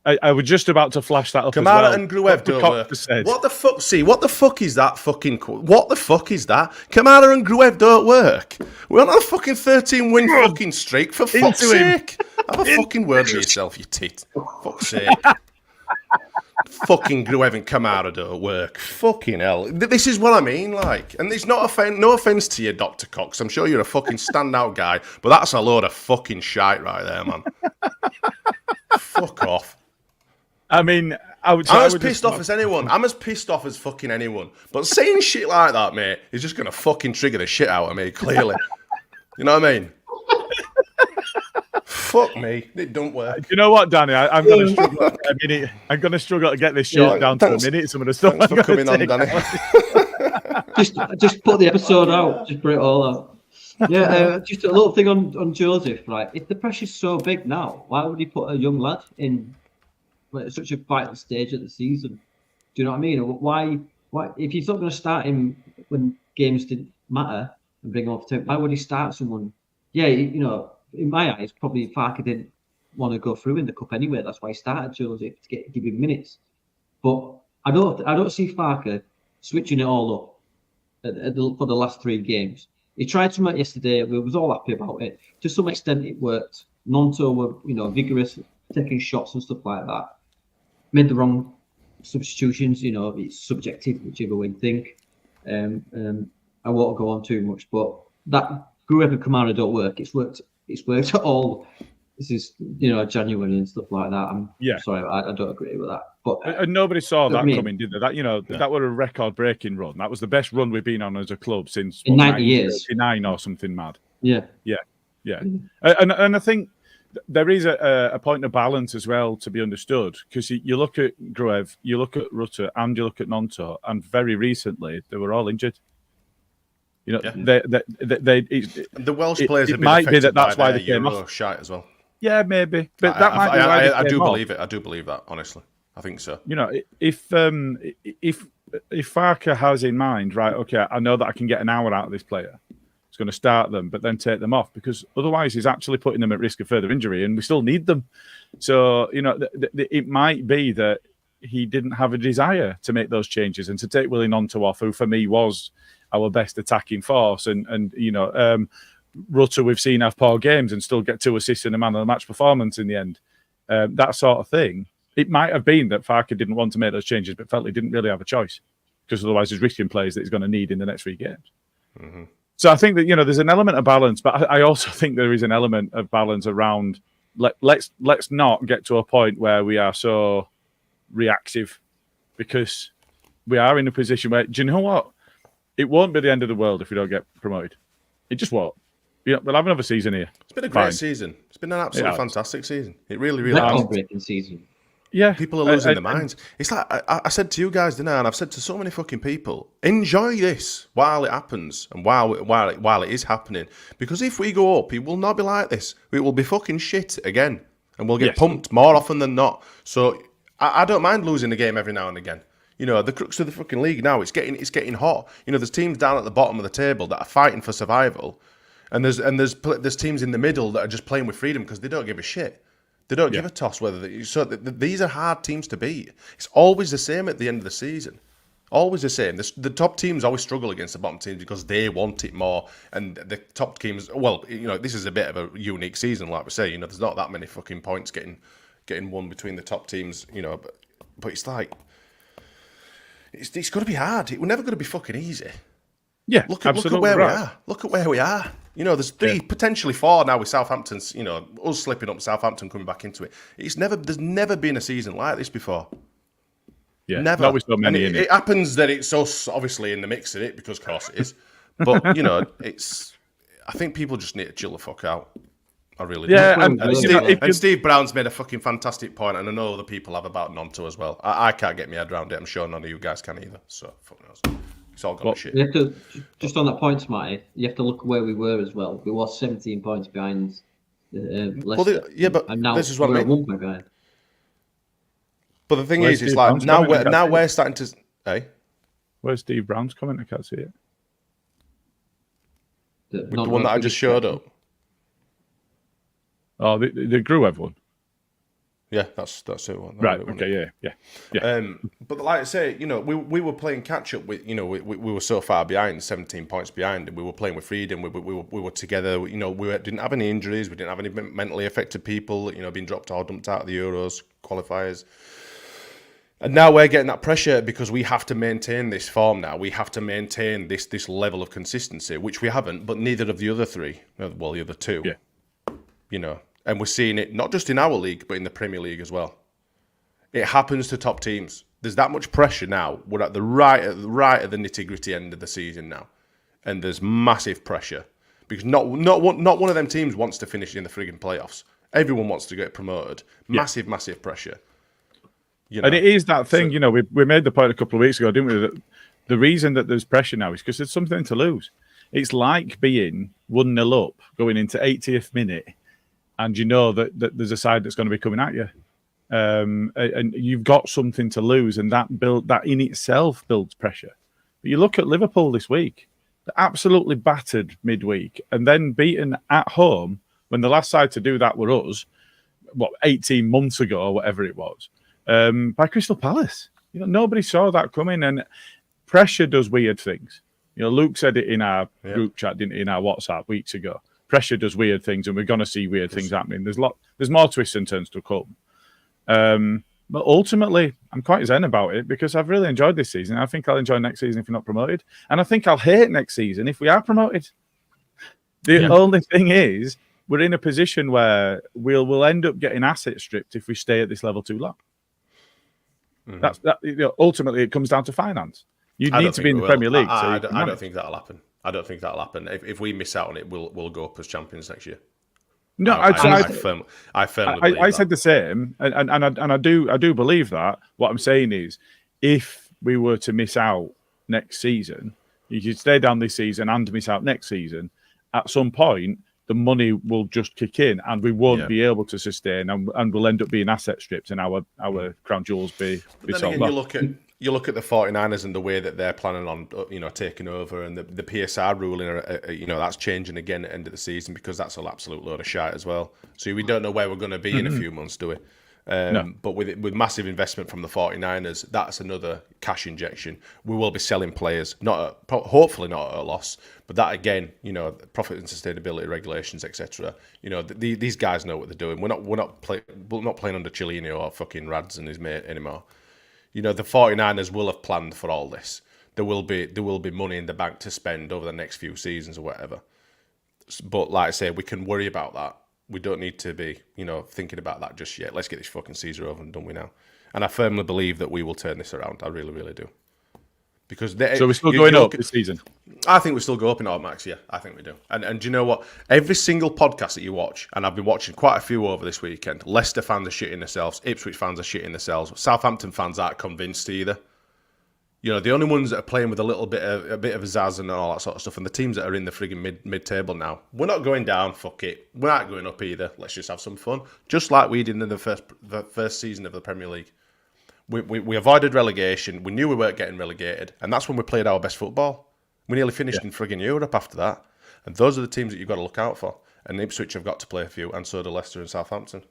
I was just about to flash that up. Kamara as well. and Gruev don't work. What the fuck? See, what the fuck is that fucking? What the fuck is that? Kamara and Gruev don't work. We're on a fucking 13-win fucking streak. For fuck's sake, have a fucking word with yourself, you tit. Fuck's sake. Fucking Gruev and Kamara don't work. Fucking hell. This is what I mean, like. And it's not no offence to you, Dr. Cox. I'm sure you're a fucking standout guy, but that's a load of fucking shite right there, man. Fuck off. I mean, I'm as pissed off as anyone. I'm as pissed off as fucking anyone. But saying shit like that, mate, is just going to fucking trigger the shit out of me, clearly. You know what I mean? Fuck me. It don't work. You know what, Danny? I'm going to struggle. I'm going to struggle to get this short down to a minute. Some of the stuff. Thanks for coming on, Danny. just put the episode out. Just put it all out. Yeah, just a little thing on Joseph, right? If the pressure's so big now, why would he put a young lad in at such a vital stage of the season? Do you know what I mean? Why if he's not going to start him when games didn't matter and bring him off to, why would he start someone? Yeah, you know, in my eyes, probably Farke didn't want to go through in the cup anyway. That's why he started Joseph to give him minutes. But I don't see Farke switching it all up for the last 3 games. He tried something yesterday. We was all happy about it. To some extent, it worked. Nonto were, you know, vigorous, taking shots and stuff like that. Made the wrong substitutions. You know, it's subjective, whichever way you think. I won't go on too much, but that Gruev and Kamara don't work. It's worked at all. This is, you know, January and stuff like that. I'm sorry, I don't agree with that. But and nobody saw that coming, did they? That, you know, that were a record-breaking run. That was the best run we've been on as a club since in 90 years, 89 or something mad. Yeah. And I think there is a point of balance as well to be understood, because you look at Gruev, you look at Rutter, and you look at Nonto, and very recently they were all injured. You know, the Welsh players it have been might be affected that's by why their they came Euro off. shite as well. Yeah, maybe, but that might be why they I do came off. believe it. I do believe that, honestly. I think so. You know, if Farke has in mind, right, okay, I know that I can get an hour out of this player, he's going to start them, but then take them off, because otherwise he's actually putting them at risk of further injury, and we still need them. So, you know, it might be that he didn't have a desire to make those changes and to take Willie Nonto off, who for me was our best attacking force, and you know, Rutter we've seen have poor games and still get 2 assists in a man of the match performance in the end. That sort of thing. It might have been that Farke didn't want to make those changes, but felt he didn't really have a choice, because otherwise he's risking players that he's going to need in the next 3 games. Mm-hmm. So I think that, you know, there's an element of balance, but I also think there is an element of balance around let's not get to a point where we are so reactive, because we are in a position where, do you know what? It won't be the end of the world if we don't get promoted. It just won't. You know, we'll have another season here. It's been a great season. It's been an absolutely fantastic season. It really, really has. Record-breaking season. Yeah. People are losing their minds. It's like I said to you guys, didn't I? And I've said to so many fucking people, enjoy this while it happens and while it is happening. Because if we go up, it will not be like this. It will be fucking shit again. And we'll get pumped more often than not. So I don't mind losing a game every now and again. You know, the crux of the fucking league now, it's getting hot. You know, there's teams down at the bottom of the table that are fighting for survival. And there's teams in the middle that are just playing with freedom because they don't give a shit. They don't give a toss whether these are hard teams to beat. It's always the same at the end of the season. Always the same. The top teams always struggle against the bottom teams because they want it more. And the top teams, well, you know, this is a bit of a unique season, like we say. You know, there's not that many fucking points getting won between the top teams. You know, but it's like it's got to be hard. We're never going to be fucking easy. Yeah, look at where we are. Look at where we are. You know, there's 3, potentially 4 now with Southampton's. You know, us slipping up, Southampton coming back into it. There's never been a season like this before. Yeah, never. Not with so many and it happens that it's so obviously in the mix of it, because of course it is. But you know, I think people just need to chill the fuck out. I really do. Yeah, and Steve Brown's made a fucking fantastic point, and I know other people have about Nonto as well. I can't get my head around it. I'm sure none of you guys can either. So fuck knows. It's all gone to shit. You have to, just on that point, Smarty, you have to look where we were as well. We were 17 points behind Leicester. But and now this is what we're I mean. 1 point behind. But the thing is, it's like now we're starting to. Hey, where's Steve Brown's comment? I can't see it. The one that I just showed up. Oh, the Gruev one. Yeah, that's it. Right. Okay. Yeah. But like I say, you know, we were playing catch up with, you know, we were so far behind, 17 points behind, and we were playing with freedom. We were together. You know, we didn't have any injuries. We didn't have any mentally affected people. You know, being dropped or dumped out of the Euros qualifiers. And now we're getting that pressure because we have to maintain this form now. We have to maintain this level of consistency, which we haven't. But neither of the other 3. Well, the other 2. Yeah. You know. And we're seeing it not just in our league, but in the Premier League as well. It happens to top teams. There's that much pressure now. We're at the right at the nitty-gritty end of the season now. And there's massive pressure. Because not one of them teams wants to finish in the frigging playoffs. Everyone wants to get promoted. Massive, massive pressure. You know? And it is that thing, you know, we made the point a couple of weeks ago, didn't we? That the reason that there's pressure now is because there's something to lose. It's like being 1-0 up, going into 80th minute, and you know that there's a side that's going to be coming at you, and you've got something to lose, and that in itself builds pressure. But you look at Liverpool this week; they're absolutely battered midweek, and then beaten at home when the last side to do that were us, 18 months ago or whatever it was, by Crystal Palace. You know, nobody saw that coming, and pressure does weird things. You know, Luke said it in our group chat, didn't he, in our WhatsApp weeks ago. Pressure does weird things, and we're going to see weird things happening. There's more twists and turns to come. But ultimately, I'm quite zen about it because I've really enjoyed this season. I think I'll enjoy next season if we're not promoted. And I think I'll hate next season if we are promoted. The only thing is, we're in a position where we'll end up getting asset stripped if we stay at this level too long. Mm-hmm. You know, ultimately, it comes down to finance. You need to be in the Premier League. I don't think that'll happen. I don't think that'll happen. If we miss out on it, we'll go up as champions next year. No, I firmly believe I that. said the same, and I do believe that. What I'm saying is, if we were to miss out next season, you could stay down this season and miss out next season. At some point, the money will just kick in, and we won't be able to sustain, and we'll end up being asset stripped, and our crown jewels be sold off. You look at the 49ers and the way that they're planning on, taking over, and the PSR ruling, that's changing again at the end of the season, because that's an absolute load of shite as well. So we don't know where we're going to be in a few months, do we? No. But with massive investment from the 49ers, that's another cash injection. We will be selling players, hopefully not at a loss, but that again, profit and sustainability regulations, etc. These guys know what they're doing. We're not playing under Cellini or fucking Rads and his mate anymore. The 49ers will have planned for all this. There will be money in the bank to spend over the next few seasons or whatever. But like I say, we can worry about that. We don't need to be, thinking about that just yet. Let's get this fucking season over and done with now. And I firmly believe that we will turn this around. I really, really do. Because so we're still going up this season. I think we still go up in All Max. Yeah, I think we do. And do you know what? Every single podcast that you watch, and I've been watching quite a few over this weekend. Leicester fans are shitting themselves. Ipswich fans are shitting themselves. Southampton fans aren't convinced either. The only ones that are playing with a bit of a zazz and all that sort of stuff, and the teams that are in the frigging mid table now. We're not going down. Fuck it. We're not going up either. Let's just have some fun, just like we did in the first season of the Premier League. We avoided relegation. We knew we weren't getting relegated, and that's when we played our best football. We nearly finished in frigging Europe after that. And those are the teams that you've got to look out for. And Ipswich have got to play a few, and so do Leicester and Southampton.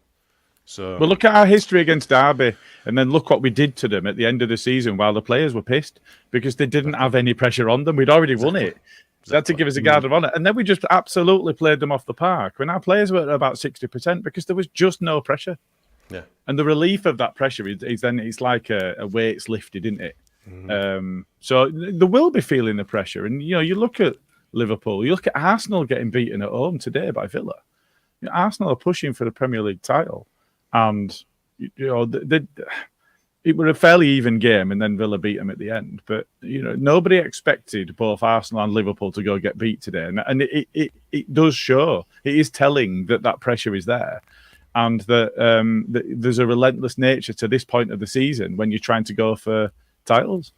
So, well, look at our history against Derby, and then look what we did to them at the end of the season while the players were pissed because they didn't have any pressure on them. We'd already won it. So they had to give us a guard of honour. And then we just absolutely played them off the park when our players were at about 60% because there was just no pressure. Yeah. And the relief of that pressure is then it's like a weight's lifted, isn't it? Mm-hmm. So they will be feeling the pressure. And, you look at Liverpool, you look at Arsenal getting beaten at home today by Villa. Arsenal are pushing for the Premier League title. And, it was a fairly even game, and then Villa beat them at the end. But, nobody expected both Arsenal and Liverpool to go get beat today. And it does show. It is telling that pressure is there. And that there's a relentless nature to this point of the season when you're trying to go for titles.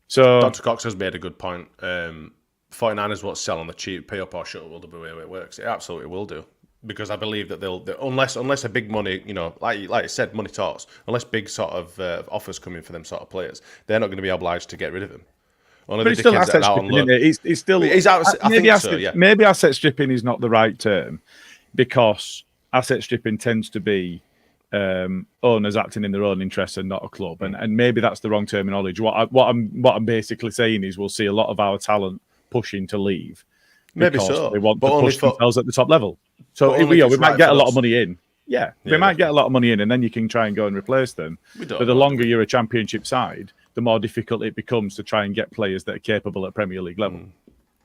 So Dr. Cox has made a good point. 49ers won't sell on the cheap, pay up or shut up will be the way it works. It absolutely will do. Because I believe that they'll unless a big money, like I said, money talks, unless big sort of offers come in for them sort of players, they're not going to be obliged to get rid of them. But it's still asset stripping, isn't it? It's still maybe asset stripping is not the right term because asset stripping tends to be owners acting in their own interests and not a club, and maybe that's the wrong terminology. What I'm basically saying is we'll see a lot of our talent pushing to leave. Maybe so. They want to push themselves at the top level. So we might get a lot of money in. Yeah, we might get a lot of money in, and then you can try and go and replace them. But the longer you're a championship side, the more difficult it becomes to try and get players that are capable at Premier League level.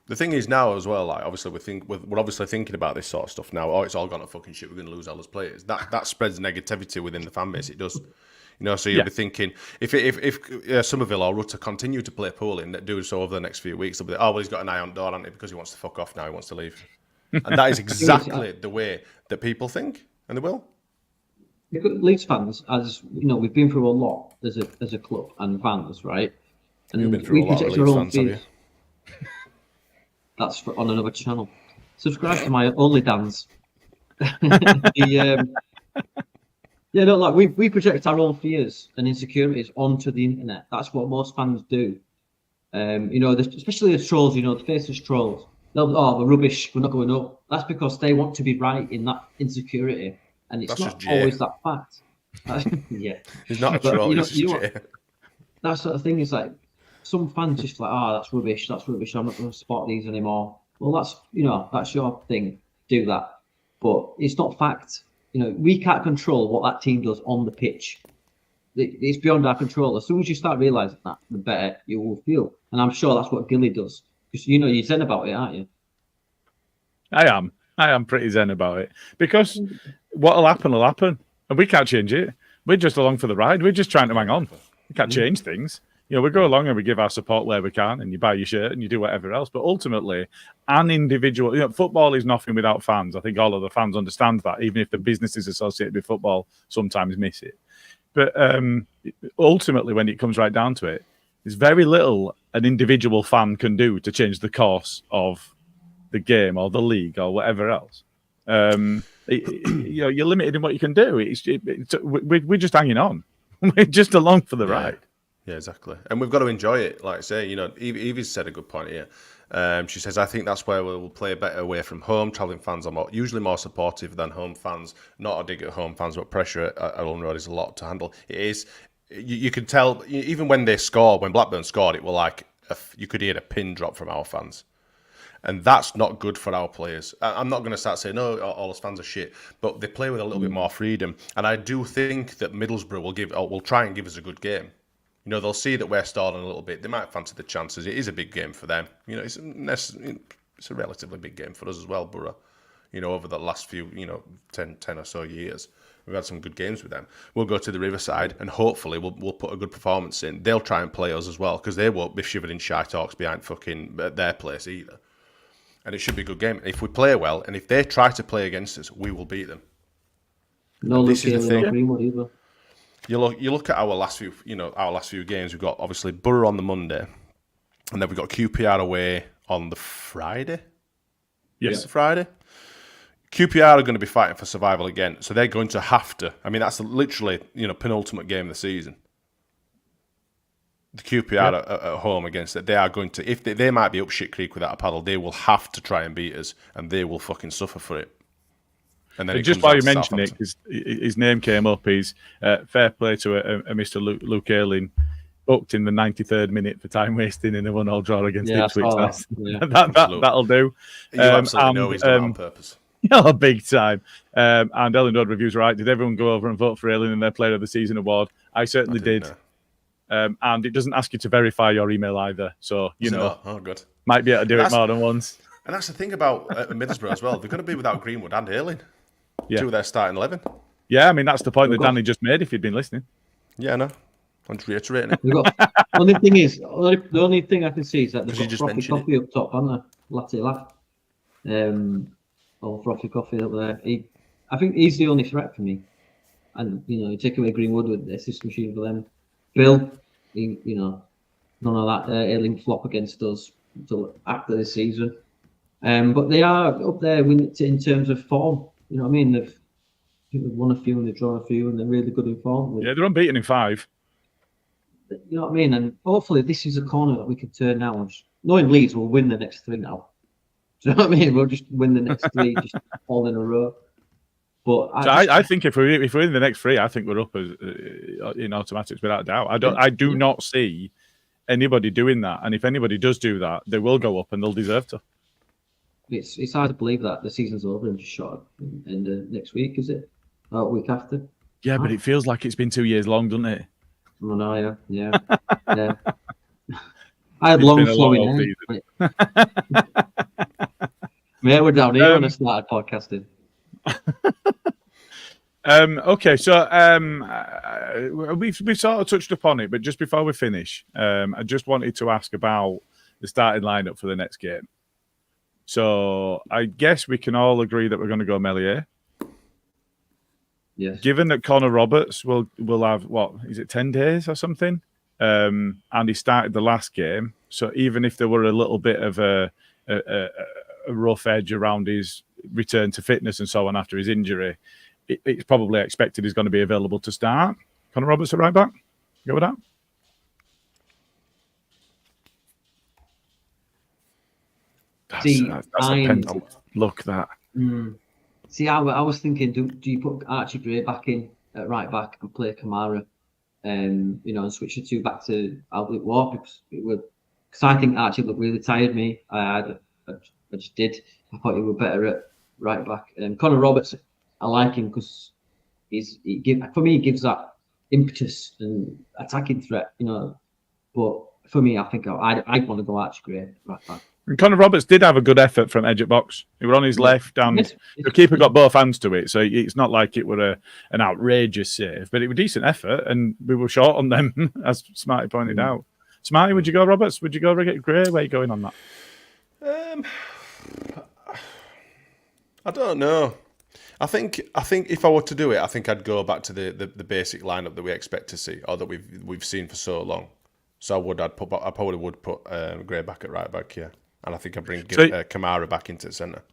The thing is now as well, like obviously we're obviously thinking about this sort of stuff now. Oh, it's all gone to fucking shit. We're going to lose all those players. That spreads negativity within the fan base. It does. So you'll be thinking if Somerville or Rutter continue to play poorly and do so over the next few weeks, they'll be he's got an eye on door, hasn't he? Because he wants to fuck off now. He wants to leave, and that is exactly the way that people think, and they will. Leeds fans, as we've been through a lot as a club and fans, right? And you've been through a lot of Leeds fans, have you? That's on another channel. Subscribe to my Only Dans. We project our own fears and insecurities onto the internet. That's what most fans do. Especially the trolls. The faceless trolls. They're rubbish. We're not going up. That's because they want to be right in that insecurity, and it's not always that fact. Yeah, he's not a troll. That sort of thing is like some fans just like, that's rubbish. That's rubbish. I'm not going to support these anymore. Well, that's your thing. Do that, but it's not fact. We can't control what that team does on the pitch. It's beyond our control. As soon as you start realising that, the better you will feel. And I'm sure that's what Gilly does. Because you're zen about it, aren't you? I am pretty zen about it. Because what'll happen will happen. And we can't change it. We're just along for the ride. We're just trying to hang on. We can't change things. we go along and we give our support where we can, and you buy your shirt and you do whatever else. But ultimately, an individual, football is nothing without fans. I think all of the fans understand that, even if the businesses associated with football sometimes miss it. But ultimately, when it comes right down to it, there's very little an individual fan can do to change the course of the game or the league or whatever else. You're limited in what you can do. We're just hanging on. We're just along for the ride. Yeah, exactly. And we've got to enjoy it. Like I say, Evie's said a good point here. She says, I think that's where we'll play better away from home. Travelling fans are usually more supportive than home fans. Not a dig at home fans, but pressure at Elland Road is a lot to handle. It is. You can tell, even when they scored, when Blackburn scored, it was like you could hear a pin drop from our fans. And that's not good for our players. I'm not going to start saying, no, all us fans are shit, but they play with a little bit more freedom. And I do think that Middlesbrough will try and give us a good game. They'll see that we're stalling a little bit. They might fancy the chances. It is a big game for them. It's a relatively big game for us as well, Borough. Over the last few, 10 or so years, we've had some good games with them. We'll go to the Riverside and hopefully we'll put a good performance in. They'll try and play us as well because they won't be shivered in shy talks behind fucking their place either. And it should be a good game. If we play well and if they try to play against us, we will beat them. No, this is the thing. Either. You look at our last few games. We've got obviously Borough on the Monday, and then we've got QPR away on the Friday. Yes, Friday. QPR are going to be fighting for survival again, so they're going to have to. I mean, that's literally penultimate game of the season. The QPR at home against it, they are going to. If they might be up shit creek without a paddle, they will have to try and beat us, and they will fucking suffer for it. And then just while you mention it, his name came up. He's fair play to a Mr. Luke Ayling, booked in the 93rd minute for time wasting in a 1-1 draw against Ipswich. That'll do. You absolutely know he's done it on purpose. Yeah, big time. And Elland Road reviews right. Did everyone go over and vote for Ayling in their Player of the Season award? I certainly did. And it doesn't ask you to verify your email either. So, good. Might be able to do it more than once. And that's the thing about Middlesbrough as well. They're going to be without Greenwood and Ayling. Yeah. Two of their starting 11. Yeah, I mean, that's the point that Danny just made if you'd been listening. Yeah, no. I'm just reiterating it. The only thing I can see is that they've got Frothy Coffee up top, haven't they? Latte Laugh. Frothy Coffee up there. I think he's the only threat for me. And, you take away Greenwood with the assist machine for them. Bill, none of that Ayling flop against us until after this season. But they are up there in terms of form. You know what I mean? They've won a few and they've drawn a few, and they're really good in form. Yeah, they're unbeaten in 5. You know what I mean? And hopefully this is a corner that we can turn now. Knowing Leeds will win the next 3 now. Do you know what I mean? We'll just win the next 3, just all in a row. But I think if we're in the next 3, I think we're up in automatics without a doubt. I do not see anybody doing that, and if anybody does do that, they will go up and they'll deserve to. It's hard to believe that the season's over and just shot in next week, is it? Or week after? Yeah, but it feels like it's been 2 years long, doesn't it? Oh, no, yeah. I had long flowing hair. Yeah, we're down here when I started podcasting. Okay, so we've sort of touched upon it, but just before we finish, I just wanted to ask about the starting lineup for the next game. So I guess we can all agree that we're going to go Meslier. Yes. Given that Connor Roberts will have, 10 days or something? And he started the last game. So even if there were a little bit of a rough edge around his return to fitness and so on after his injury, it's probably expected he's going to be available to start. Connor Roberts at right back? Go with that? That's a penalty. Look, that. See, I was thinking, do you put Archie Gray back in at right back and play Kamara, and switch the 2 back to Albert Warp? Because I think Archie looked really tired. I just did. I thought he was better at right back. Connor Roberts, I like him because he gives that impetus and attacking threat. But for me, I think I'd want to go Archie Gray right back. And Connor Roberts did have a good effort from edge at box. He was on his left, and the keeper got both hands to it. So it's not like it were an outrageous save, but it was a decent effort, and we were short on them, as Smarty pointed out. Smarty, would you go Roberts? Would you go Gray? Where are you going on that? I don't know. I think if I were to do it, I think I'd go back to the basic lineup that we expect to see, or that we've seen for so long. So I probably would put Gray back at right back, yeah, and I think I'd bring Kamara back into the centre.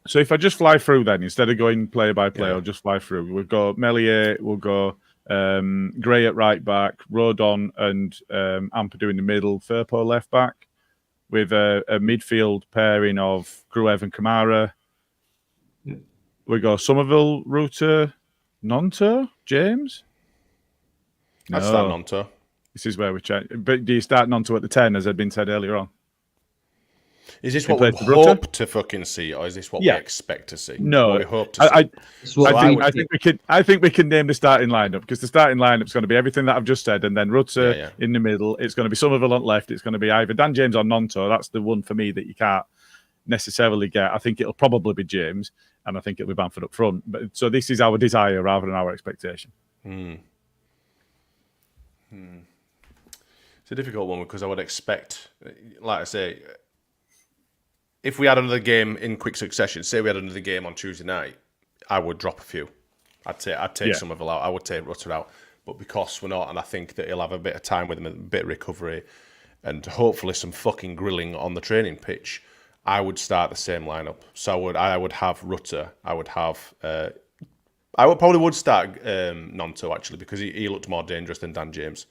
So if I just fly through then, instead of going player by player, I'll just fly through. We'll go Meslier, we'll go Gray at right back, Rodon and Ampadu in the middle, Firpo left back, with a midfield pairing of Gruev and Kamara. We go Somerville, Rutter, Nonto, James? I'd start Nonto. This is where we check. But do you start Nonto at the 10, as had been said earlier on? Is this what we hope to fucking see, or is this what we expect to see? No, what we hope to see. I think we can name the starting lineup, because the starting lineup's going to be everything that I've just said, and then Rutter in the middle. It's going to be Somerville on left. It's going to be either Dan James or Nonto. That's the one for me that you can't necessarily get. I think it'll probably be James, and I think it'll be Bamford up front. But so this is our desire rather than our expectation. It's a difficult one, because I would expect, like I say, if we had another game in quick succession, say we had another game on Tuesday night, I would drop a few. I'd take Somerville out. I would take Rutter out. But because we're not, and I think that he'll have a bit of time with him, a bit of recovery, and hopefully some fucking grilling on the training pitch, I would start the same lineup. So I would have Rutter. I would probably start Nonto, actually, because he looked more dangerous than Dan James.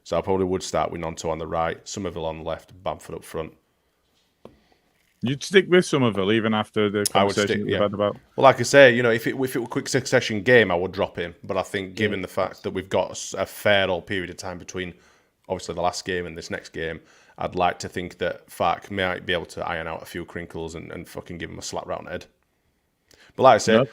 So I probably would start with Nonto on the right, Somerville on the left, Bamford up front. You'd stick with Somerville even after the conversation we've had about. Well, like I say, if it were a quick succession game, I would drop him. But I think, given the fact that we've got a fair old period of time between, obviously, the last game and this next game, I'd like to think that Fark might be able to iron out a few crinkles and fucking give him a slap round the head. But like I said,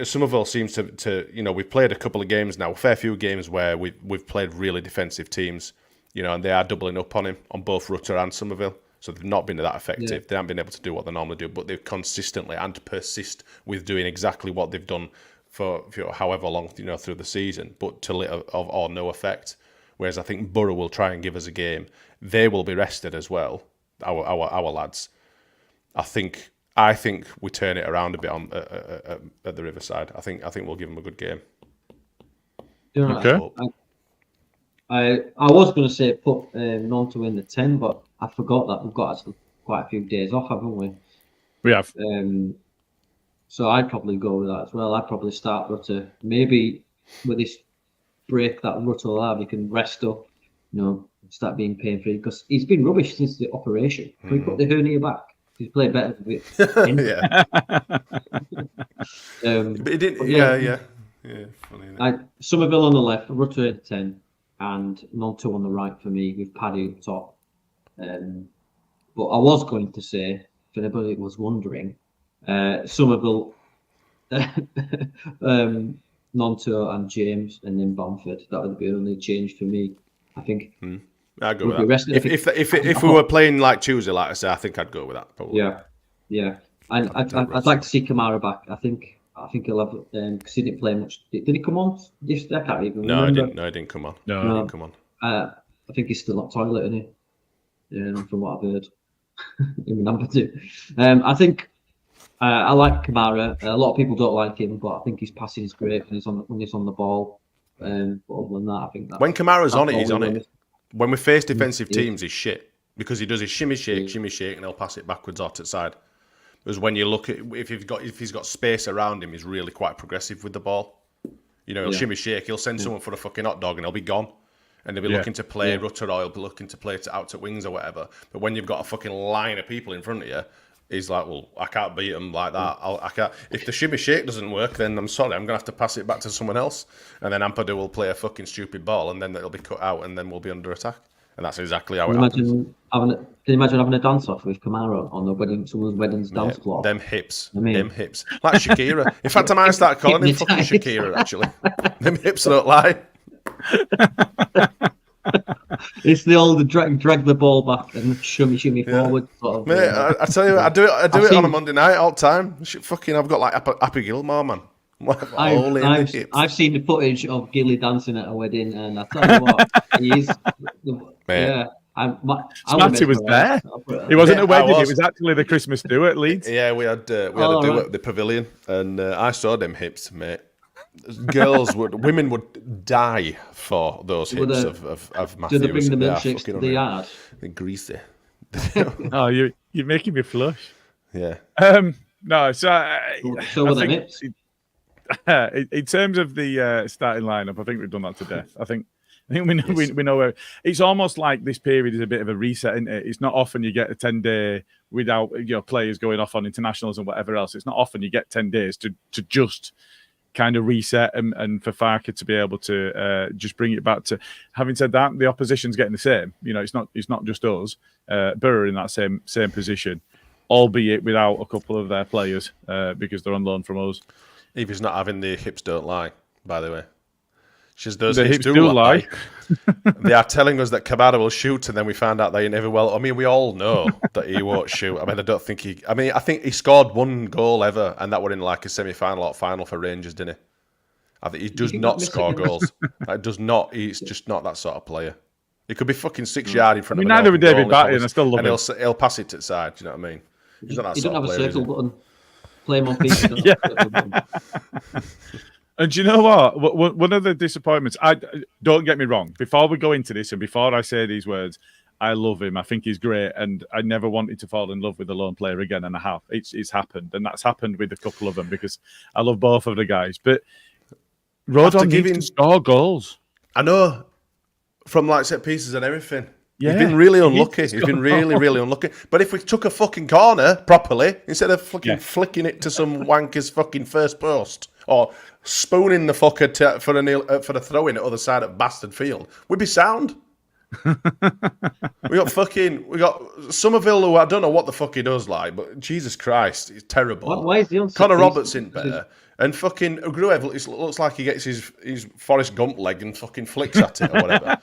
Somerville seems to we've played a couple of games now, a fair few games where we've played really defensive teams, and they are doubling up on him, on both Rutter and Somerville. So they've not been that effective. Yeah. They haven't been able to do what they normally do, but they've consistently and persist with doing exactly what they've done for however long, through the season, but to little or no effect. Whereas I think Borough will try and give us a game. They will be rested as well, our lads. I think we turn it around a bit on at the Riverside. I think we'll give them a good game. Okay. I was going to say put Nonto in the 10, but I forgot that we've got actually quite a few days off, haven't we? We have. So I'd probably go with that as well. I'd probably start Rutter. Maybe with this break that Rutter will have, he can rest up, start being pain-free, because he's been rubbish since the operation. Can we put the hernia back? He's played better with it. Yeah. But he didn't. Yeah. Funny, Somerville on the left, Rutter at 10, and Nonto on the right for me, with Paddy up top. But I was going to say, if anybody was wondering, Somerville, Nonto and James, and then Bamford. That would be the only change for me. I think. I'd go with that. If we were playing like Tuesday, like I say, I think I'd go with that. Probably. Yeah. And I'd like to see Kamara back. I think he'll have because he didn't play much. Did he come on yesterday? I can't even remember. No, he didn't come on. No, he didn't come on. I think he's still on toilet, isn't he? Yeah, from what I've heard. In number 2. I think I like Kamara. A lot of people don't like him, but I think his passing is great when he's on the ball. But other than that, I think that when Kamara's on it, he's on it. When we face defensive teams, he's shit because he does his shimmy shake, and he'll pass it backwards or to the side. Because when you look at if he's got space around him, he's really quite progressive with the ball. He'll shimmy shake. He'll send someone for a fucking hot dog, and he'll be gone. And they'll be looking to play Rutter, or he'll be looking to play out to wings or whatever. But when you've got a fucking line of people in front of you, he's like, well, I can't beat him like that. I can't. If the shimmy shake doesn't work, then I'm sorry, I'm going to have to pass it back to someone else. And then Ampadu will play a fucking stupid ball, and then it'll be cut out, and then we'll be under attack. And that's exactly how it happens. Can you imagine having a dance-off with Kamara on the wedding, someone's wedding's dance floor? Them hips. Like Shakira. In fact, I might start calling him fucking Shakira, actually. Them hips don't lie. It's the old drag the ball back and shimmy forward sort of. Mate, I tell you, I do it on a Monday night all the time. I've got like Happy Gilmore, man. I've seen the footage of Gilly dancing at a wedding, and I tell you what, he is. Smarty was there. It wasn't a wedding. It was actually the Christmas do at Leeds. Yeah, we had a do at the pavilion, and I saw them hips, mate. Women would die for those hips of Matthew. Did they bring the milkshakes to the yard? They're greasy. Oh, you're making me flush. Yeah. No, so were the hips. In terms of the starting lineup, I think we've done that to death. I think we know where it's almost like this period is a bit of a reset, isn't it? It's not often you get a 10-day without players going off on internationals and whatever else. It's not often you get 10 days to just kind of reset and for Farke to be able to just bring it back to. Having said that, the opposition's getting the same. It's not just us. Borough in that same position, albeit without a couple of their players because they're on loan from us. Evie's not having the hips don't lie, by the way. She's those the hips do lie. They are telling us that Kamara will shoot, and then we found out that he never will. I mean, we all know that he won't shoot. I mean, I think he scored one goal ever, and that were in like a semi-final or final for Rangers, didn't he? I think he does not score goals. Like, does not. He's just not that sort of player. He could be fucking 6 yards in front of me. Neither with David Batty, and I still love him. He'll pass it to the side. Do you know what I mean? He's not that he sort don't of have player, a circle button. Play him on FIFA. Yeah. And do you know what? One of the disappointments, don't get me wrong, before we go into this and before I say these words, I love him. I think he's great. And I never wanted to fall in love with a lone player again, and I have. It's happened. And that's happened with a couple of them because I love both of the guys. But Rodon needs to score goals. I know. From like set pieces and everything. Yeah, he's been really unlucky. He's been really, really unlucky. But if we took a fucking corner properly, instead of fucking flicking it to some wanker's fucking first post or spooning the fucker for the throw in at the other side of bastard field, we'd be sound. we got Somerville, who I don't know what the fuck he does like, but Jesus Christ, he's terrible. Why is he on Connor Robertson better? And fucking Gruev looks like he gets his Forrest Gump leg and fucking flicks at it or whatever.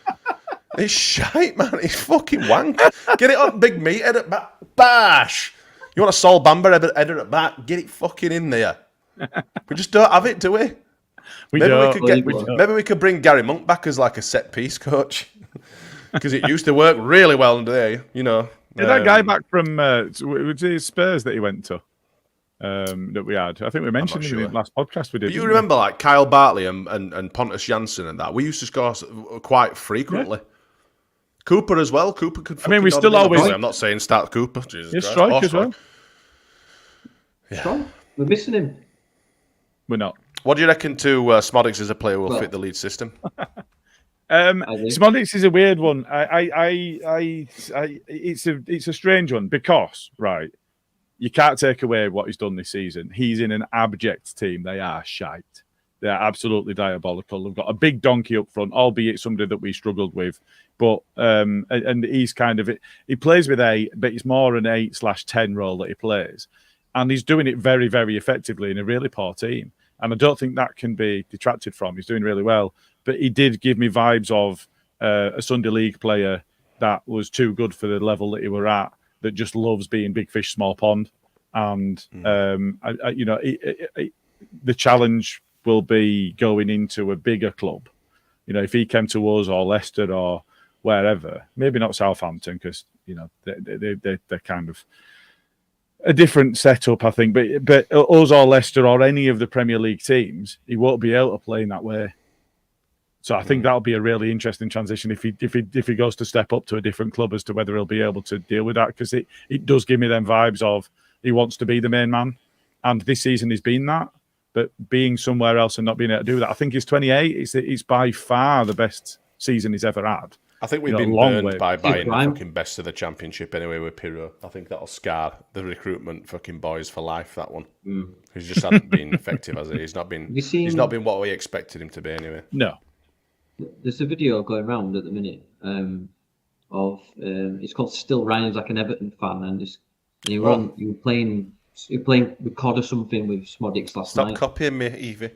He's shite, man. He's fucking wank. Get it on big meat, head at back. Bash! You want a Sol Bamba header at back? Get it fucking in there. We just don't have it, do we? Maybe we could bring Gary Monk back as like a set piece coach. Because it used to work really well under there, Did that guy back from was it Spurs that he went to? That we had. I think we mentioned him in the last podcast we did. But you remember like Kyle Bartley and Pontus Jansson and that? We used to score quite frequently. Yeah. Cooper as well. Cooper could. I mean, we still always. I'm not saying start Cooper. Jesus Strike as well. Yeah. Strong. We're missing him. We're not. What do you reckon to Smodics as a player will fit the Leeds system? Smodics is a weird one. It's a strange one because you can't take away what he's done this season. He's in an abject team. They are shite. They're absolutely diabolical. They've got a big donkey up front, albeit somebody that we struggled with. But and he's kind of he plays with 8, but it's more an 8/10 role that he plays, and he's doing it very, very effectively in a really poor team. And I don't think that can be detracted from. He's doing really well, but he did give me vibes of a Sunday League player that was too good for the level that he were at. That just loves being big fish, small pond, and the challenge will be going into a bigger club. If he came to us or Leicester or wherever, maybe not Southampton because they're kind of a different setup, I think. But us or Leicester or any of the Premier League teams, he won't be able to play in that way. So I think that'll be a really interesting transition if he goes to step up to a different club as to whether he'll be able to deal with that, because it does give me them vibes of he wants to be the main man, and this season he's been that, but being somewhere else and not being able to do that. I think he's 28. It's by far the best season he's ever had. I think we've been burned by buying the fucking best of the Championship anyway with Pirro. I think that'll scar the recruitment fucking boys for life, that one. He just hasn't been effective, has he? He's not been what we expected him to be anyway. No. There's a video going around at the minute of it's called Still Ryan's like an Everton fan, and you were playing record or something with Smodics last night. Stop copying me, Evie.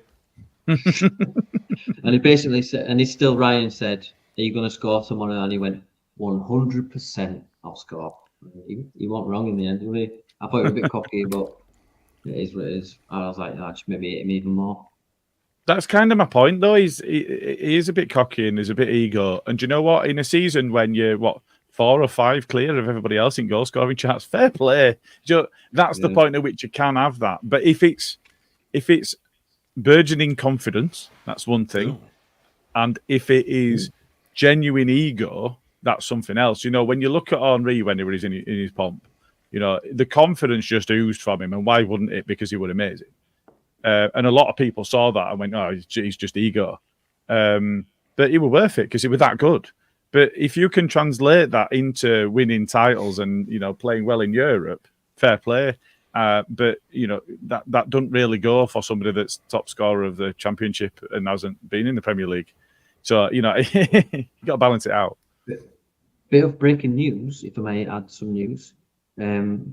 And he basically said, and he's Still Ryan said, "Are you going to score tomorrow?" And he went, 100% I'll score. He wasn't wrong in the end, was he? I thought he was a bit cocky, but it is what it is. I was like, I just maybe hit him even more. That's kind of my point, though. He is a bit cocky and there's a bit ego. And do you know what? In a season when you're, 5 4 or 5 clear of everybody else in goal scoring charts. Fair play. That's the point at which you can have that. But if it's burgeoning confidence, that's one thing. And if it is genuine ego, that's something else. When you look at Henry when he was in his pomp, the confidence just oozed from him. And why wouldn't it? Because he was amazing. And a lot of people saw that and went, oh, he's just ego. But he was worth it because he was that good. But if you can translate that into winning titles and, playing well in Europe, fair play. But, that doesn't really go for somebody that's top scorer of the Championship and hasn't been in the Premier League. So, you got to balance it out. Bit of breaking news, if I may add some news. Jorginho,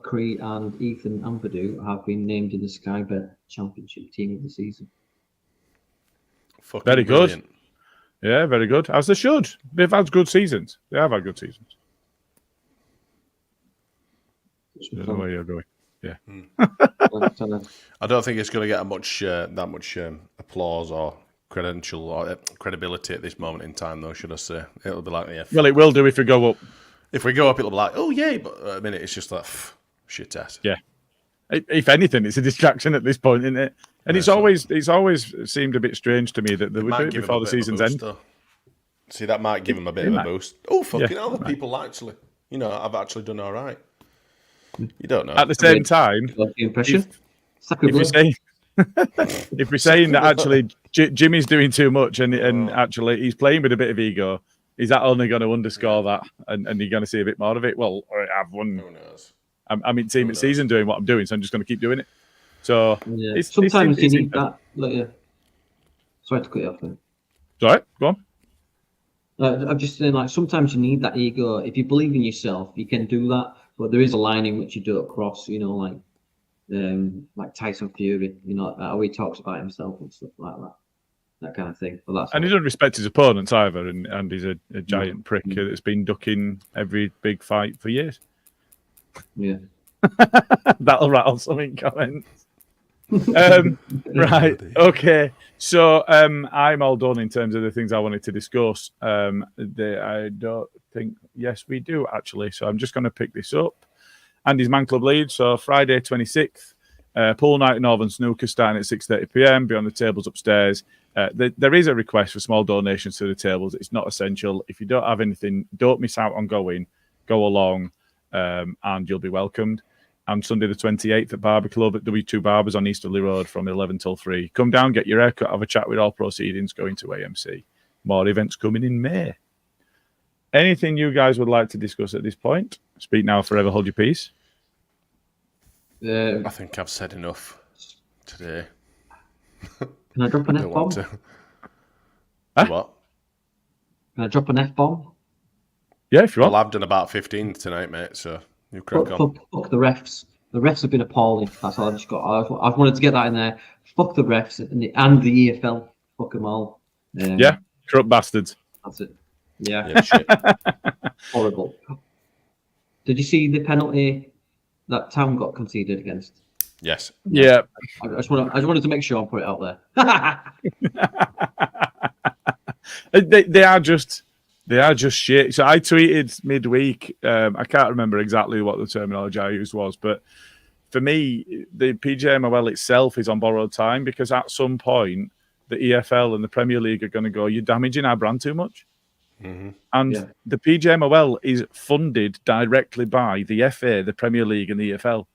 Cree and Ethan Ampadu have been named in the Sky Bet Championship Team of the Season. Fucking very brilliant. Good. Yeah, very good. As they should. They've had good seasons. They have had good seasons. I don't know where you're going. Yeah. I don't think it's going to get that much applause or credential or credibility at this moment in time, though, should I say. It'll be like, yeah. Well, it will do if we go up. If we go up, it'll be like, oh, yeah. But at a minute, it's just like, shit ass. Yeah. If anything, it's a distraction at this point, isn't it? And it's always seemed a bit strange to me that they would do it before the season's end. See, that might give them a bit of a boost. Oh, fucking hell, the people actually, I've actually done all right. You don't know. At the same time, if we're saying that actually Jimmy's doing too much and actually he's playing with a bit of ego, is that only going to underscore that and you're going to see a bit more of it? Well, I've won. Who knows? I'm in team at season doing what I'm doing, so I'm just going to keep doing it. So sometimes you need that. Sorry to cut you off there. Sorry, go on. I'm just saying, sometimes you need that ego. If you believe in yourself, you can do that. But there is a line in which you don't cross. Like Tyson Fury. How he talks about himself and stuff like that kind of thing. But he doesn't respect his opponents either, and he's a giant prick that's been ducking every big fight for years. Yeah, that'll rattle some in comments. Right, okay. So I'm all done in terms of the things I wanted to discuss. I don't think, yes, we do actually. So I'm just going to pick this up. Andy's Man Club lead. So Friday 26th, pool night at Northern Snooker starting at 6:30 p.m. Be on the tables upstairs. There is a request for small donations to the tables. It's not essential. If you don't have anything, don't miss out on going. Go along. And you'll be welcomed. And Sunday the 28th at Barber Club at W2 Barbers on Easterly Road from 11 till 3. Come down, get your haircut, have a chat with all proceedings going to AMC. More events coming in May. Anything you guys would like to discuss at this point? Speak now, forever hold your peace. I think I've said enough today. Can I drop an F-bomb? Huh? What? Can I drop an F-bomb? Yeah, if you want. Well, I've done about 15 tonight, mate, so you crack on. Fuck the refs. The refs have been appalling. That's all I've just got. I've wanted to get that in there. Fuck the refs and the EFL. Fuck them all. Yeah, corrupt bastards. That's it. Yeah. Shit. Horrible. Did you see the penalty that Town got conceded against? Yes. Yeah. I just wanted to make sure I put it out there. They are just shit. So I tweeted midweek. I can't remember exactly what the terminology I used was, but for me, the PGMOL itself is on borrowed time because at some point, the EFL and the Premier League are going to go, you're damaging our brand too much. Mm-hmm. And the PGMOL is funded directly by the FA, the Premier League, and the EFL.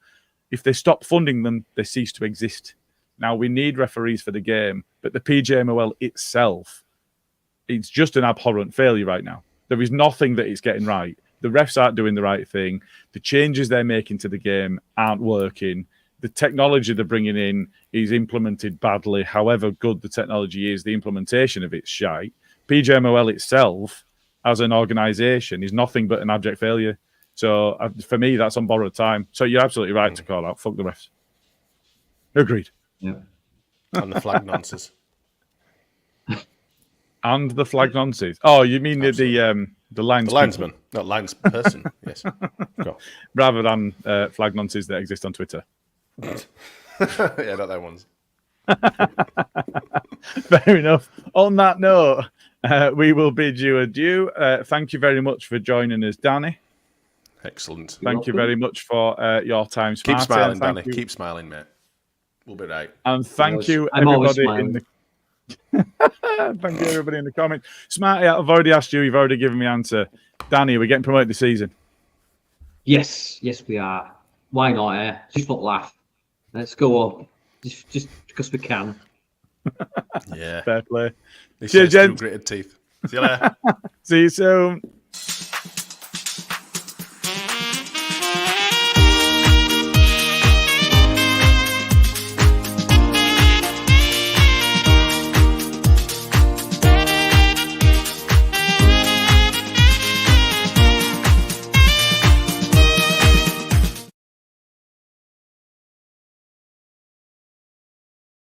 If they stop funding them, they cease to exist. Now, we need referees for the game, but the PGMOL itself, it's just an abhorrent failure right now. There is nothing that it's getting right. The refs aren't doing the right thing. The changes they're making to the game aren't working. The technology they're bringing in is implemented badly. However good the technology is, the implementation of it's shite. PGMOL itself, as an organisation, is nothing but an abject failure. So for me, that's on borrowed time. So you're absolutely right to call out. Fuck the refs. Agreed. Yeah. And the flag nonsense. And the flag nonsense. Oh, you mean the linesman? The linesman, not lines person. Yes. Go. Rather than flag nonsense that exist on Twitter. Yeah, not that ones. Fair enough. On that note, We will bid you adieu. Thank you very much for joining us, Danny. Excellent. Thank you very much for your time, Keep Smarty. smiling, Thank Danny. you. Keep smiling, mate. We'll be right. And thank you, I'm always everybody in the thank you, everybody in the comments. Smarty, I've already asked you. You've already given me an answer. Danny, we're getting promoted this season. Yes, we are. Why not? Just for laugh. Let's go up. Just because we can. Yeah. Fair play. He Cheers, says through gents. gritted teeth. See you later. See you soon.